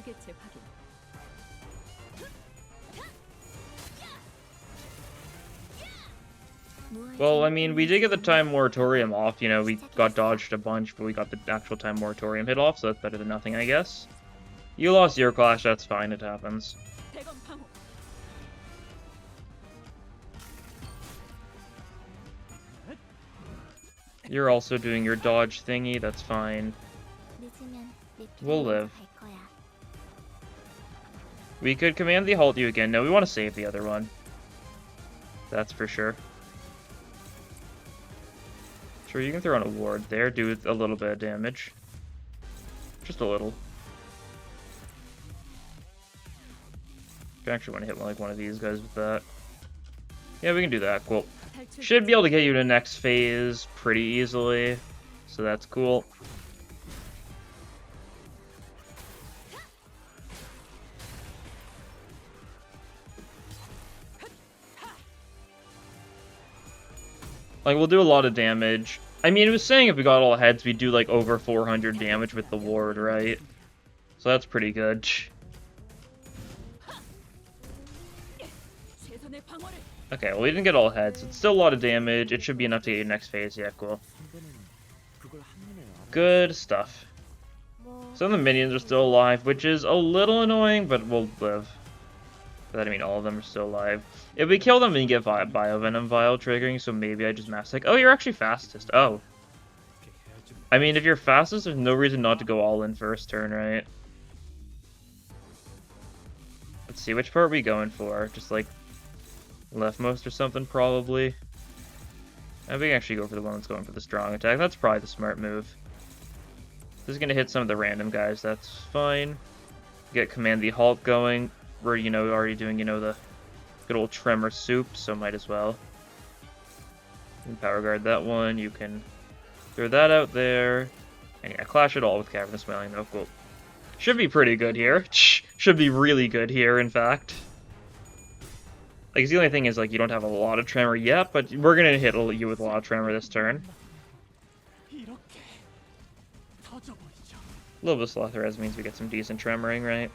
Well, I mean, we did get the Time Moratorium off. You know, we got dodged a bunch, but we got the actual Time Moratorium hit off, so that's better than nothing, I guess. You lost your clash, that's fine, it happens. You're also doing your dodge thingy, that's fine. We'll live. We could command the halt you again. No, we want to save the other one. That's for sure. Sure, you can throw on a ward there, do a little bit of damage. Just a little. I actually want to hit like one of these guys with that. Yeah, we can do that. Cool. Should be able to get you to next phase pretty easily, so that's cool. Like, we'll do a lot of damage. I mean, it was saying if we got all heads, we'd do, like, over 400 damage with the ward, right? So that's pretty good. Okay, well, we didn't get all heads. It's still a lot of damage. It should be enough to get your next phase. Yeah, cool. Good stuff. Some of the minions are still alive, which is a little annoying, but we'll live. By that I mean all of them are still alive. If we kill them, we get Biovenom Vial triggering, so maybe I just mass like, oh, you're actually fastest. Oh. I mean, if you're fastest, there's no reason not to go all in first turn, right? Let's see, which part are we going for? Just like leftmost or something, probably. I think actually go for the one that's going for the strong attack. That's probably the smart move. This is going to hit some of the random guys, that's fine. Get Command the Halt going. We're, you know, already doing, you know, the good old Tremor soup, so might as well. You can power guard that one, you can throw that out there. And yeah, clash it all with Cavernous Wailing, though. Cool. Should be pretty good here. Should be really good here, in fact. Like, the only thing is, like, you don't have a lot of Tremor yet, but we're gonna hit you with a lot of Tremor this turn. A little bit of Slaughter means we get some decent tremoring, right?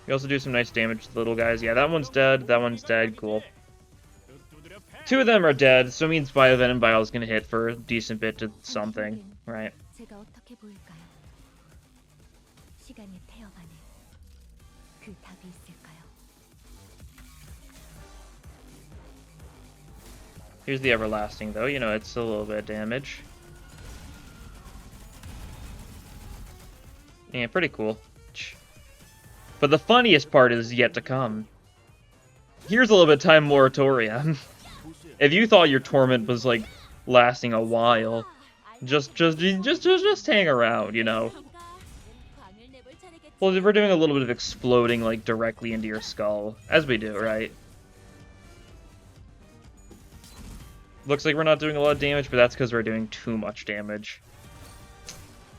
We also do some nice damage to the little guys. Yeah, that one's dead, cool. Two of them are dead, so it means Biovenom Vial is gonna hit for a decent bit to something, right? Here's the Everlasting, though. You know, it's a little bit of damage. Yeah, pretty cool. But the funniest part is yet to come. Here's a little bit of time moratorium. If you thought your torment was like lasting a while, just hang around, you know. Well, we're doing a little bit of exploding like directly into your skull, as we do, right? Looks like we're not doing a lot of damage, but that's because we're doing too much damage.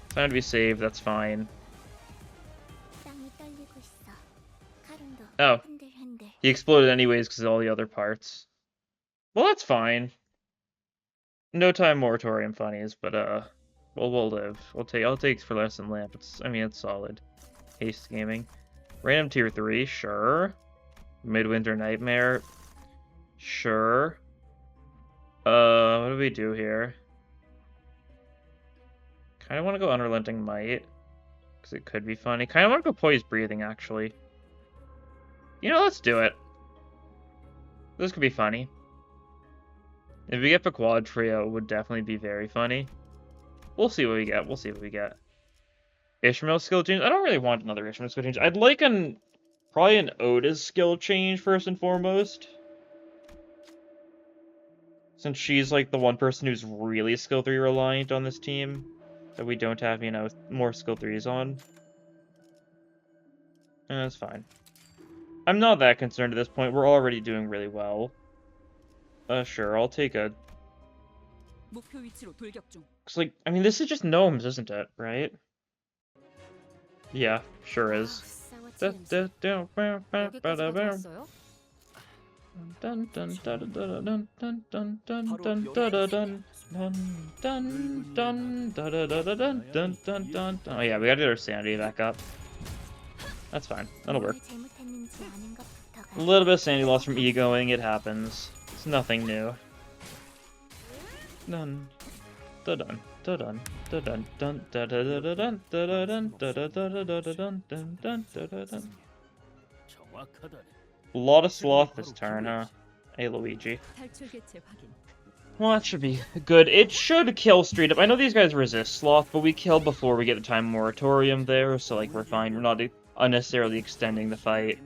Time to be saved, that's fine. Oh. He exploded anyways because of all the other parts. Well, that's fine. No time moratorium funnies, but we'll live. I'll take for less than lamp. It's solid. Haste gaming. Random tier 3, sure. Midwinter Nightmare. Sure. What do we do here? Kinda wanna go Unrelenting Might. Because it could be funny. Kinda wanna go Poised Breathing, actually. You know, let's do it. This could be funny. If we get the quad trio, it would definitely be very funny. We'll see what we get. Ishmael skill change? I don't really want another Ishmael skill change. I'd like probably an Otis skill change first and foremost. Since she's like the one person who's really skill 3 reliant on this team. That we don't have, you know, more skill 3s on. That's fine. I'm not that concerned at this point. We're already doing really well. Sure, I'll take a... Cause, like, I mean, this is just gnomes, isn't it? Right? Yeah, sure is. Oh yeah, we gotta get our sanity back up. That's fine. That'll work. A little bit of sanity loss from egoing, it happens. It's nothing new. Dun. Da-dun. Da-dun. Da-dun. Dun. Da-da-da-da-dun. Da-da-dun. Da-da-da-da-da-dun. Dun. Dun. Da-da-dun. A lot of sloth this turn, huh? Hey, Luigi. Well, that should be good. It should kill straight up. I know these guys resist sloth, but we kill before we get the time moratorium there, so, like, we're fine. We're not unnecessarily extending the fight.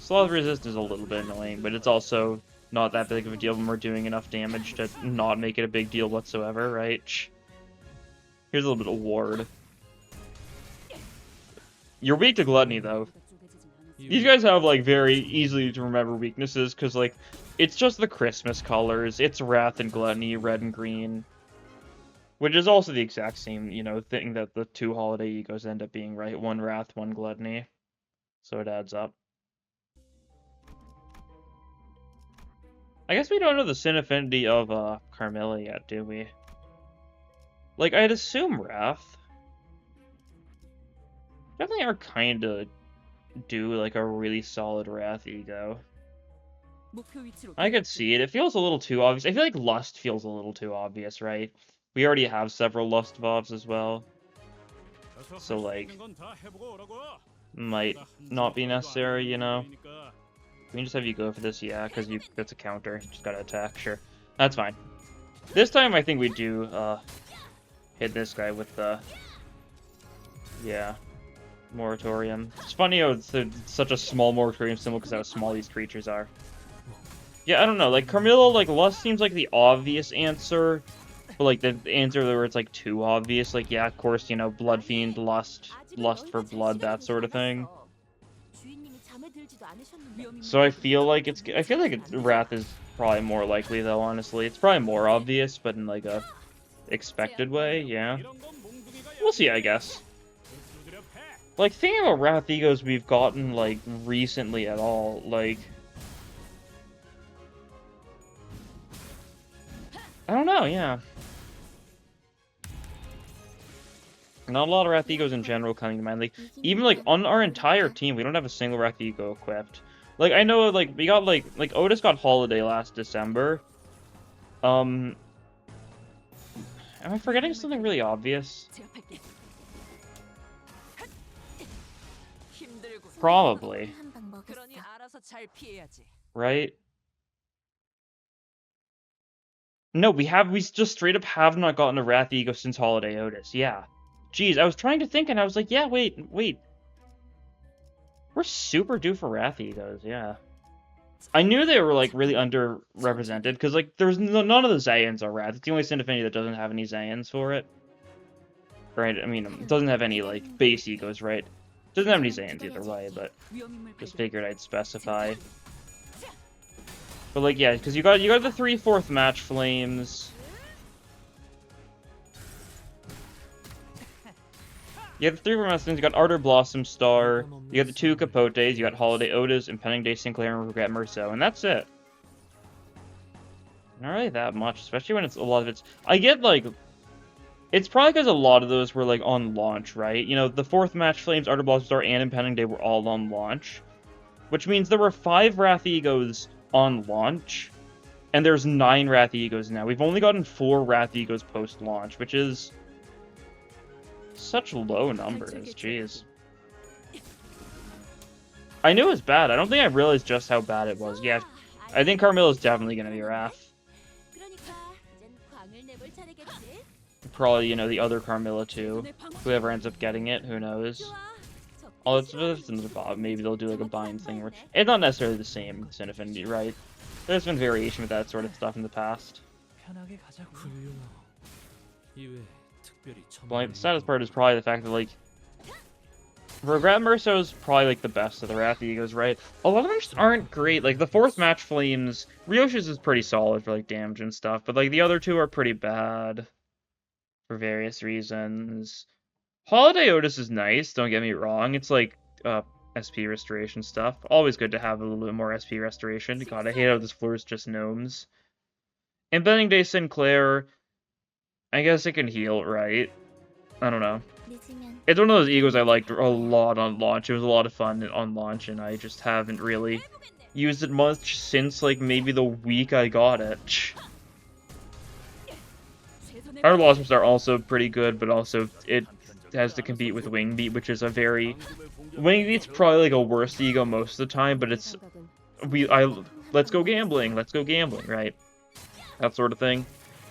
Sloth resist is a little bit annoying, but it's also not that big of a deal when we're doing enough damage to not make it a big deal whatsoever, right? Here's a little bit of ward. You're weak to gluttony, though. These guys have, like, very easily to remember weaknesses, because, like, it's just the Christmas colors. It's Wrath and Gluttony, red and green. Which is also the exact same, you know, thing that the two holiday egos end up being, right? One Wrath, one Gluttony. So it adds up. I guess we don't know the sin affinity of Carmilla yet, do we? Like, I'd assume Wrath. Definitely are kinda do like a really solid Wrath ego. I could see it. It feels a little too obvious. I feel like Lust feels a little too obvious, right? We already have several Lust VOVs as well. So, like, might not be necessary, you know? We can just have you go for this, yeah, because that's a counter. Just gotta attack, sure. That's fine. This time, I think we do, hit this guy with the... Yeah. Moratorium. It's funny how it's such a small moratorium symbol because how small these creatures are. Yeah, I don't know. Like, Carmilla, like, Lust seems like the obvious answer. But, like, the answer where it's, like, too obvious. Like, yeah, of course, you know, Blood Fiend, Lust for blood, that sort of thing. So I feel like Wrath is probably more likely, though, honestly. It's probably more obvious, but in, like, a expected way, yeah. We'll see, I guess. Like, thinking about Wrath Egos we've gotten, like, recently at all, like... I don't know, yeah. Not a lot of Wrath Egos in general coming to mind. Like, even, like, on our entire team, we don't have a single Wrath Ego equipped. Like, I know, like, we got, like, Otis got Holiday last December. Am I forgetting something really obvious? Probably. Right? No, we just straight up have not gotten a Wrath Ego since Holiday Otis, yeah. Jeez, I was trying to think and I was like, yeah, wait. We're super due for Wrath Egos, yeah. I knew they were, like, really underrepresented, because, like, there's none of the Zayians are Wrath. It's the only Sin Affinity that doesn't have any Zayians for it. Right, I mean, it doesn't have any, like, base Egos, right? It doesn't have any Zayians either way, but just figured I'd specify. But, like, yeah, because you got the 3/4 match flames. You have the 3/4 match flames, you got Ardor Blossom Star, you got the 2 Capotes, you got Holiday Otis, Impending Day Sinclair, and Regret Merceau, and that's it. Not really that much, especially when it's a lot of it's... I get, like... It's probably because a lot of those were, like, on launch, right? You know, the 4th match flames, Ardor Blossom Star, and Impending Day were all on launch. Which means there were 5 Wrath Egos on launch, and there's 9 Wrath Egos now. We've only gotten 4 Wrath Egos post-launch, which is such low numbers, jeez. I knew it was bad. I don't think I realized just how bad it was. Yeah, I think Carmilla's definitely going to be Wrath. Probably, you know, the other Carmilla too. Whoever ends up getting it, who knows. Oh, it's another Bob. Maybe they'll do like a bind thing where it's not necessarily the same Sin Affinity, right? There's been variation with that sort of stuff in the past. Like, the saddest part is probably the fact that, like, Regret Merceau is probably like the best of the Wrath Egos, right? A lot of them just aren't great. Like the 4th match flames, Ryoshi's is pretty solid for like damage and stuff, but like the other 2 are pretty bad for various reasons. Holiday Otis is nice, don't get me wrong. It's like SP restoration stuff. Always good to have a little bit more SP restoration. God, I hate how this floor is just gnomes. And Impending Day Sinclair, I guess it can heal, right? I don't know. It's one of those egos I liked a lot on launch. It was a lot of fun on launch, and I just haven't really used it much since, like, maybe the week I got it. Our Blossoms are also pretty good, but also it has to compete with Wingbeat, which is a very... Wingbeat's probably, like, a worse ego most of the time, but it's... Let's go gambling, right? That sort of thing.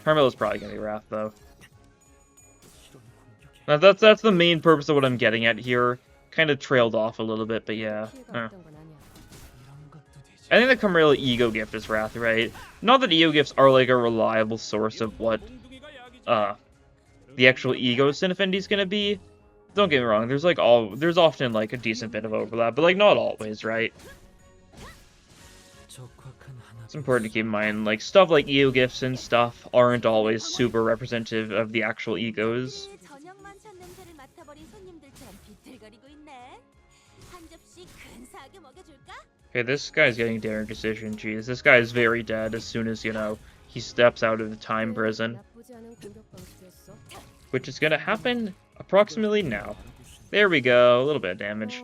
Carmilla's probably gonna be Wrath, though. That's the main purpose of what I'm getting at here. Kind of trailed off a little bit, but yeah. I think the Carmilla Ego Gift is Wrath, right? Not that Ego Gifts are like a reliable source of what the actual Ego Sin Affinity is gonna be. Don't get me wrong, there's often like a decent bit of overlap, but like not always, right? It's important to keep in mind, like stuff like Ego Gifts and stuff aren't always super representative of the actual egos. Okay, this guy's getting daring decision. Jeez, this guy is very dead as soon as, you know, he steps out of the time prison. Which is gonna happen approximately now. There we go, a little bit of damage.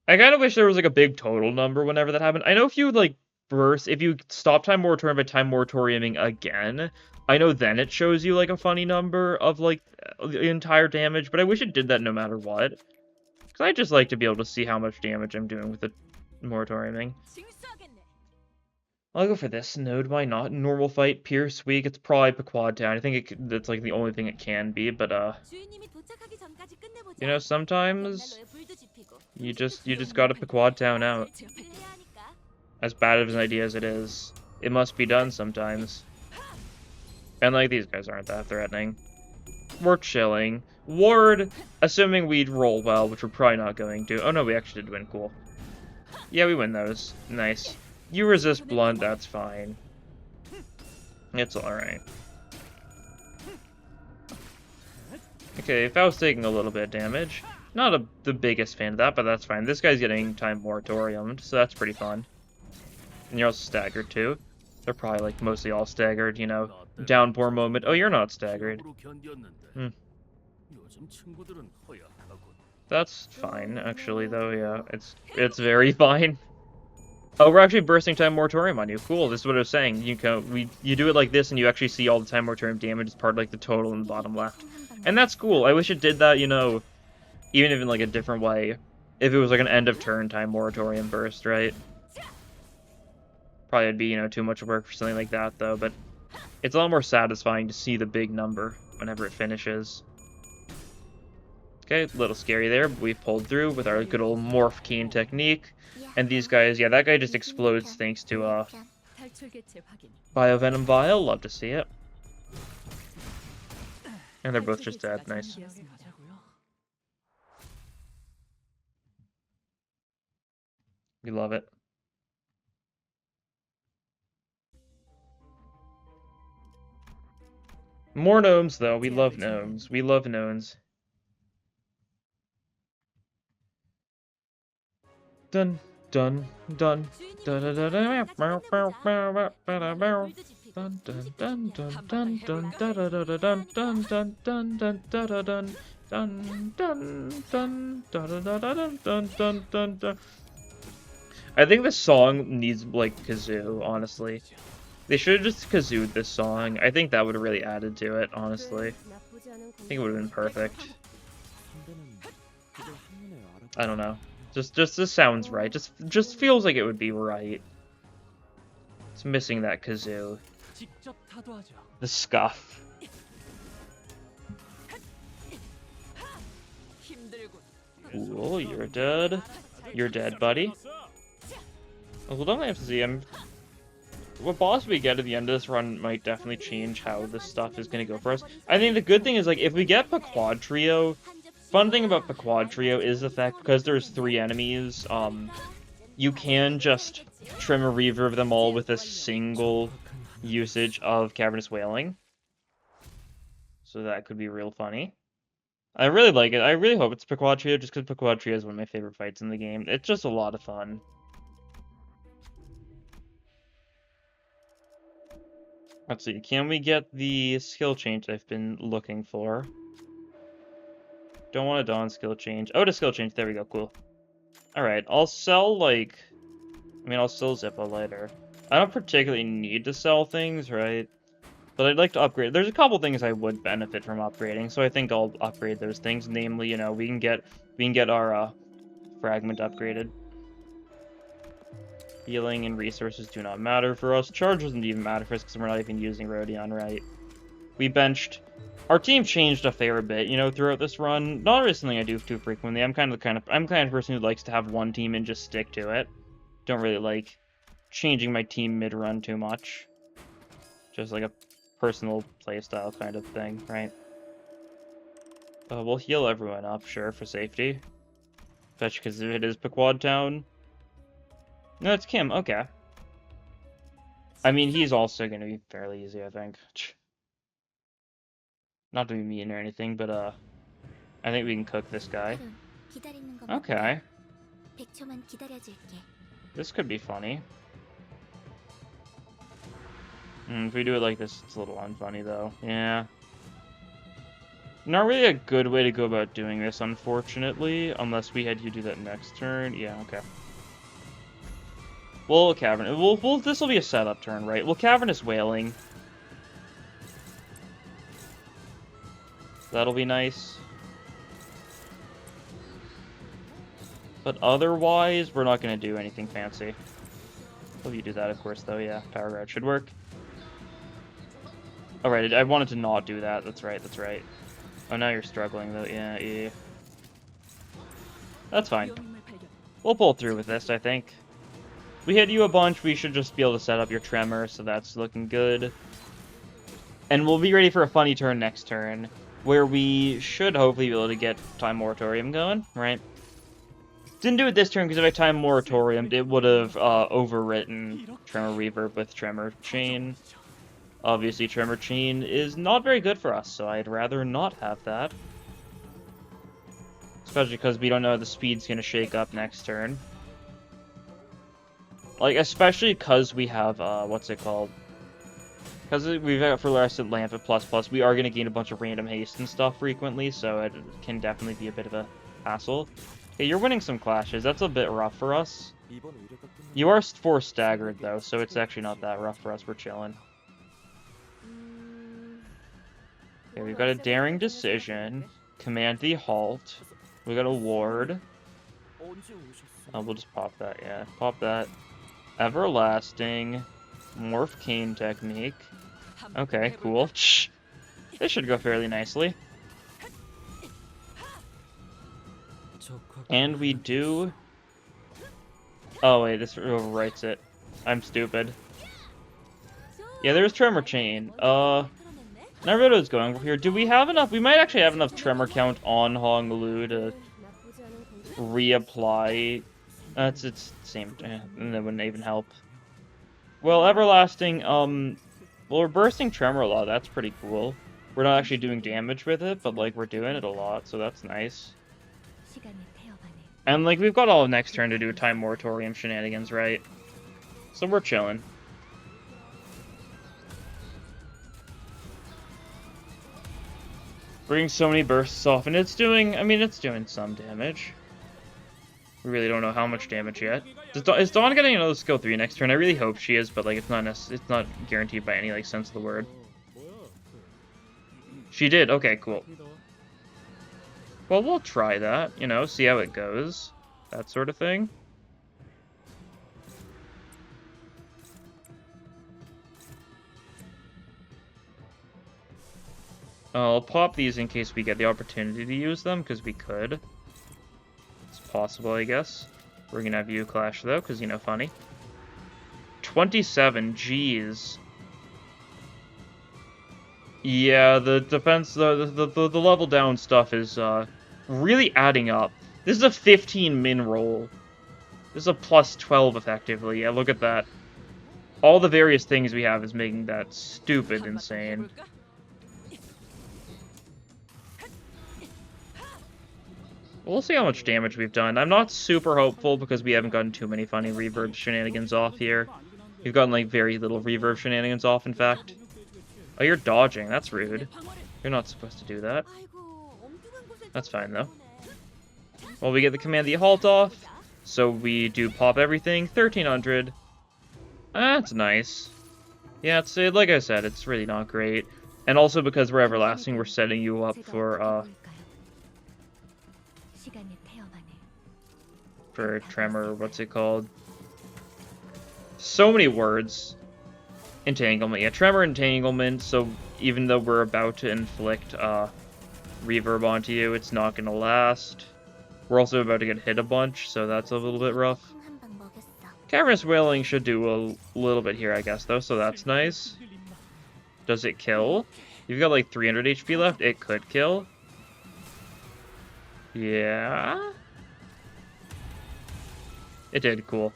I kind of wish there was like a big total number whenever that happened. I know if you like if you stop time moratorium by time moratoriuming again, I know then it shows you like a funny number of like the entire damage, but I wish it did that no matter what. Because I'd just like to be able to see how much damage I'm doing with the moratoriuming. I'll go for this node, why not? Normal fight, Pierce, weak, it's probably Quad Town. I think that's like the only thing it can be, but you know, sometimes you just gotta Quad Town out. As bad of an idea as it is, it must be done sometimes. And like these guys aren't that threatening. We're chilling. Ward, assuming we'd roll well, which we're probably not going to. Oh no, we actually did win, cool. Yeah, we win those. Nice. You resist blunt, that's fine. It's alright. Okay, Faust's taking a little bit of damage. Not the biggest fan of that, but that's fine. This guy's getting time moratoriumed, so that's pretty fun. And you're also staggered too. They're probably like mostly all staggered, you know. Downpour moment. Oh, you're not staggered. That's fine, actually, though, yeah. It's very fine. Oh, we're actually bursting time moratorium on you. Cool, this is what I was saying. You do it like this and you actually see all the time moratorium damage as part of like the total in the bottom left. And that's cool. I wish it did that, you know, even if in like a different way. If it was like an end of turn time moratorium burst, right? Probably would be, you know, too much work for something like that though, but it's a lot more satisfying to see the big number whenever it finishes. Okay, a little scary there, but we've pulled through with our good old morph keen technique. And these guys, yeah, that guy just explodes thanks to Biovenom Vial. Love to see it. And they're both just dead. Nice. We love it. More gnomes, though. We love gnomes. We love gnomes. Dun, dun, dun. Dun, dun, dun, dun, dun, dun, dun, dun, dun, dun, dun, dun, dun, dun, dun, dun, dun. Dun dun dun dun dun dun dun dun dun dun. I think this song needs like kazoo, honestly. They should have just kazooed this song. I think that would have really added to it, honestly. I think it would have been perfect. I don't know. Just this sounds right. Just feels like it would be right. It's missing that kazoo. The scuff. Cool, you're dead. You're dead, buddy. We'll definitely have to see him. What boss we get at the end of this run might definitely change how this stuff is going to go for us. I think the good thing is, like, if we get Quad Trio, fun thing about Quad Trio is the fact, because there's 3 enemies, you can just trim a reaver of them all with a single usage of Cavernous Wailing. So that could be real funny. I really like it. I really hope it's Quad Trio, just because Quad Trio is one of my favorite fights in the game. It's just a lot of fun. Let's see, can we get the skill change I've been looking for? Don't want a Dawn skill change. Oh, the skill change, there we go, cool. Alright, I'll sell, like... I mean, I'll sell Zippo later. I don't particularly need to sell things, right? But I'd like to upgrade. There's a couple things I would benefit from upgrading, so I think I'll upgrade those things. Namely, you know, we can get our fragment upgraded. Healing and resources do not matter for us. Charge doesn't even matter for us because we're not even using Rodion, right? We benched. Our team changed a fair bit, you know, throughout this run. Not really something I do too frequently. I'm kind of the person who likes to have one team and just stick to it. Don't really like changing my team mid-run too much. Just like a personal playstyle kind of thing, right? We'll heal everyone up, sure, for safety. Especially because it is Pequod Town. No, it's Kim, okay. I mean, he's also going to be fairly easy, I think. Not to be mean or anything, but, I think we can cook this guy. Okay. 100초만 기다려줄게. This could be funny. If we do it like this, it's a little unfunny, though. Yeah. Not really a good way to go about doing this, unfortunately, unless we had you do that next turn. Yeah, okay. Well, this will be a setup turn, right? Well, Cavernous Wailing. That'll be nice. But otherwise, we're not going to do anything fancy. Hope you do that, of course, though. Yeah, Power Guard should work. Oh, right, I wanted to not do that. That's right, that's right. Oh, now you're struggling, though. Yeah. That's fine. We'll pull through with this, I think. We hit you a bunch, we should just be able to set up your Tremor, so that's looking good. And we'll be ready for a funny turn next turn, where we should hopefully be able to get Time Moratorium going, right? Didn't do it this turn because if I Time Moratorium, it would have overwritten Tremor Reverb with Tremor Chain. Obviously, Tremor Chain is not very good for us, so I'd rather not have that. Especially because we don't know how the speed's going to shake up next turn. Like, especially because we have, what's it called? Because we've got Fluorescent Lamp at ++, we are going to gain a bunch of random haste and stuff frequently, so it can definitely be a bit of a hassle. Okay, you're winning some clashes. That's a bit rough for us. You are 4 staggered, though, so it's actually not that rough for us. We're chilling. Okay, we've got a Daring Decision. Command the Halt. We got a Ward. Oh, we'll just pop that, yeah. Pop that. Everlasting. Morph Cane Technique. Okay, cool. Shh. This should go fairly nicely. And we do... Oh, wait, this overwrites it. I'm stupid. Yeah, there's Tremor Chain. Naruto's going here. Do we have enough? We might actually have enough Tremor count on Honolulu to reapply. It's the same. And that wouldn't even help. Well, Everlasting, well, we're bursting Tremor a lot. That's pretty cool. We're not actually doing damage with it, but, like, we're doing it a lot, so that's nice. And, like, we've got all of next turn to do Time Moratorium shenanigans, right? So we're chilling. Bring so many bursts off, and it's doing, I mean, it's doing some damage. We really don't know how much damage yet. Is Dawn getting another skill 3 next turn? I really hope she is, but, like, it's not guaranteed by any, like, sense of the word. She did? Okay, cool. Well, we'll try that, you know, see how it goes. That sort of thing. I'll pop these in case we get the opportunity to use them, because we could. It's possible, I guess. We're gonna have you clash, though, because, you know, funny. 27, jeez. Yeah, the defense, the level down stuff is, really adding up. This is a 15 min roll. This is a plus 12, effectively. Yeah, look at that. All the various things we have is making that stupid insane. We'll see how much damage we've done. I'm not super hopeful because we haven't gotten too many funny reverb shenanigans off here. We've gotten, like, very little reverb shenanigans off, in fact. Oh, you're dodging. That's rude. You're not supposed to do that. That's fine, though. Well, we get the Command the Halt off, so we do pop everything. 1300. That's nice. Yeah, it's like I said, it's really not great. And also because we're Everlasting, we're setting you up for Tremor, what's it called? So many words. Entanglement. Yeah, Tremor Entanglement, so even though we're about to inflict reverb onto you, it's not going to last. We're also about to get hit a bunch, so that's a little bit rough. Cavernous Wailing should do a little bit here, I guess, though, so that's nice. Does it kill? You've got like 300 HP left. It could kill. Yeah. It did, cool.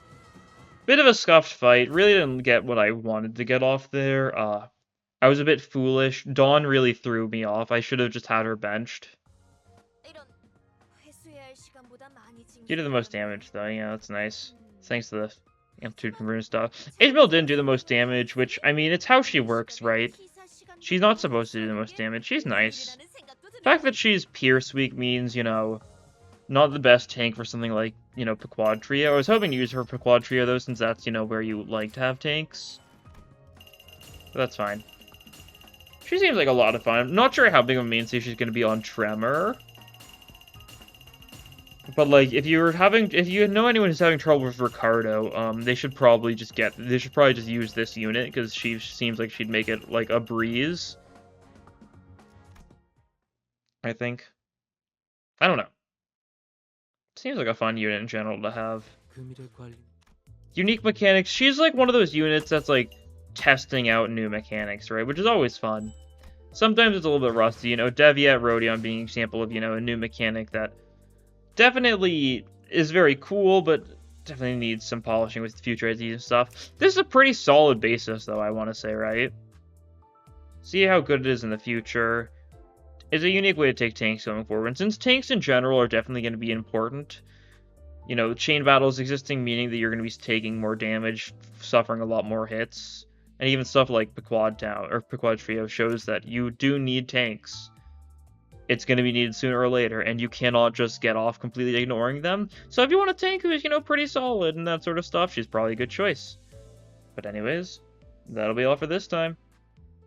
Bit of a scuffed fight. Really didn't get what I wanted to get off there. I was a bit foolish. Dawn really threw me off. I should have just had her benched. You do the most damage, though. Yeah, that's nice. Thanks to the amplitude conversion stuff. Ishmael didn't do the most damage, which, I mean, it's how she works, right? She's not supposed to do the most damage. She's nice. The fact that she's Pierce weak means, you know, not the best tank for something like, you know, Pequod Trio. I was hoping to use her Pequod Trio, though, since that's, you know, where you like to have tanks. But that's fine. She seems like a lot of fun. I'm not sure how big of a mainstay she's going to be on Tremor. But, like, if you know anyone who's having trouble with Ricardo, they should probably just use this unit, because she seems like she'd make it, like, a breeze. I think. I don't know. Seems like a fun unit in general to have. Unique mechanics. She's, like, one of those units that's, like, testing out new mechanics, right? Which is always fun. Sometimes it's a little bit rusty, you know, Deviat Rodion being an example of, you know, a new mechanic that definitely is very cool, but definitely needs some polishing with future IDs and stuff. This is a pretty solid basis, though, I want to say, right? See how good it is in the future. It's a unique way to take tanks going forward. And since tanks in general are definitely going to be important, you know, chain battles existing, meaning that you're going to be taking more damage, suffering a lot more hits. And even stuff like Pequod Town or Pequod Trio shows that you do need tanks. It's going to be needed sooner or later, and you cannot just get off completely ignoring them. So if you want a tank who's, you know, pretty solid and that sort of stuff, she's probably a good choice. But anyways, that'll be all for this time.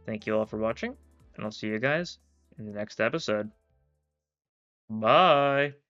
Thank you all for watching, and I'll see you guys in the next episode. Bye!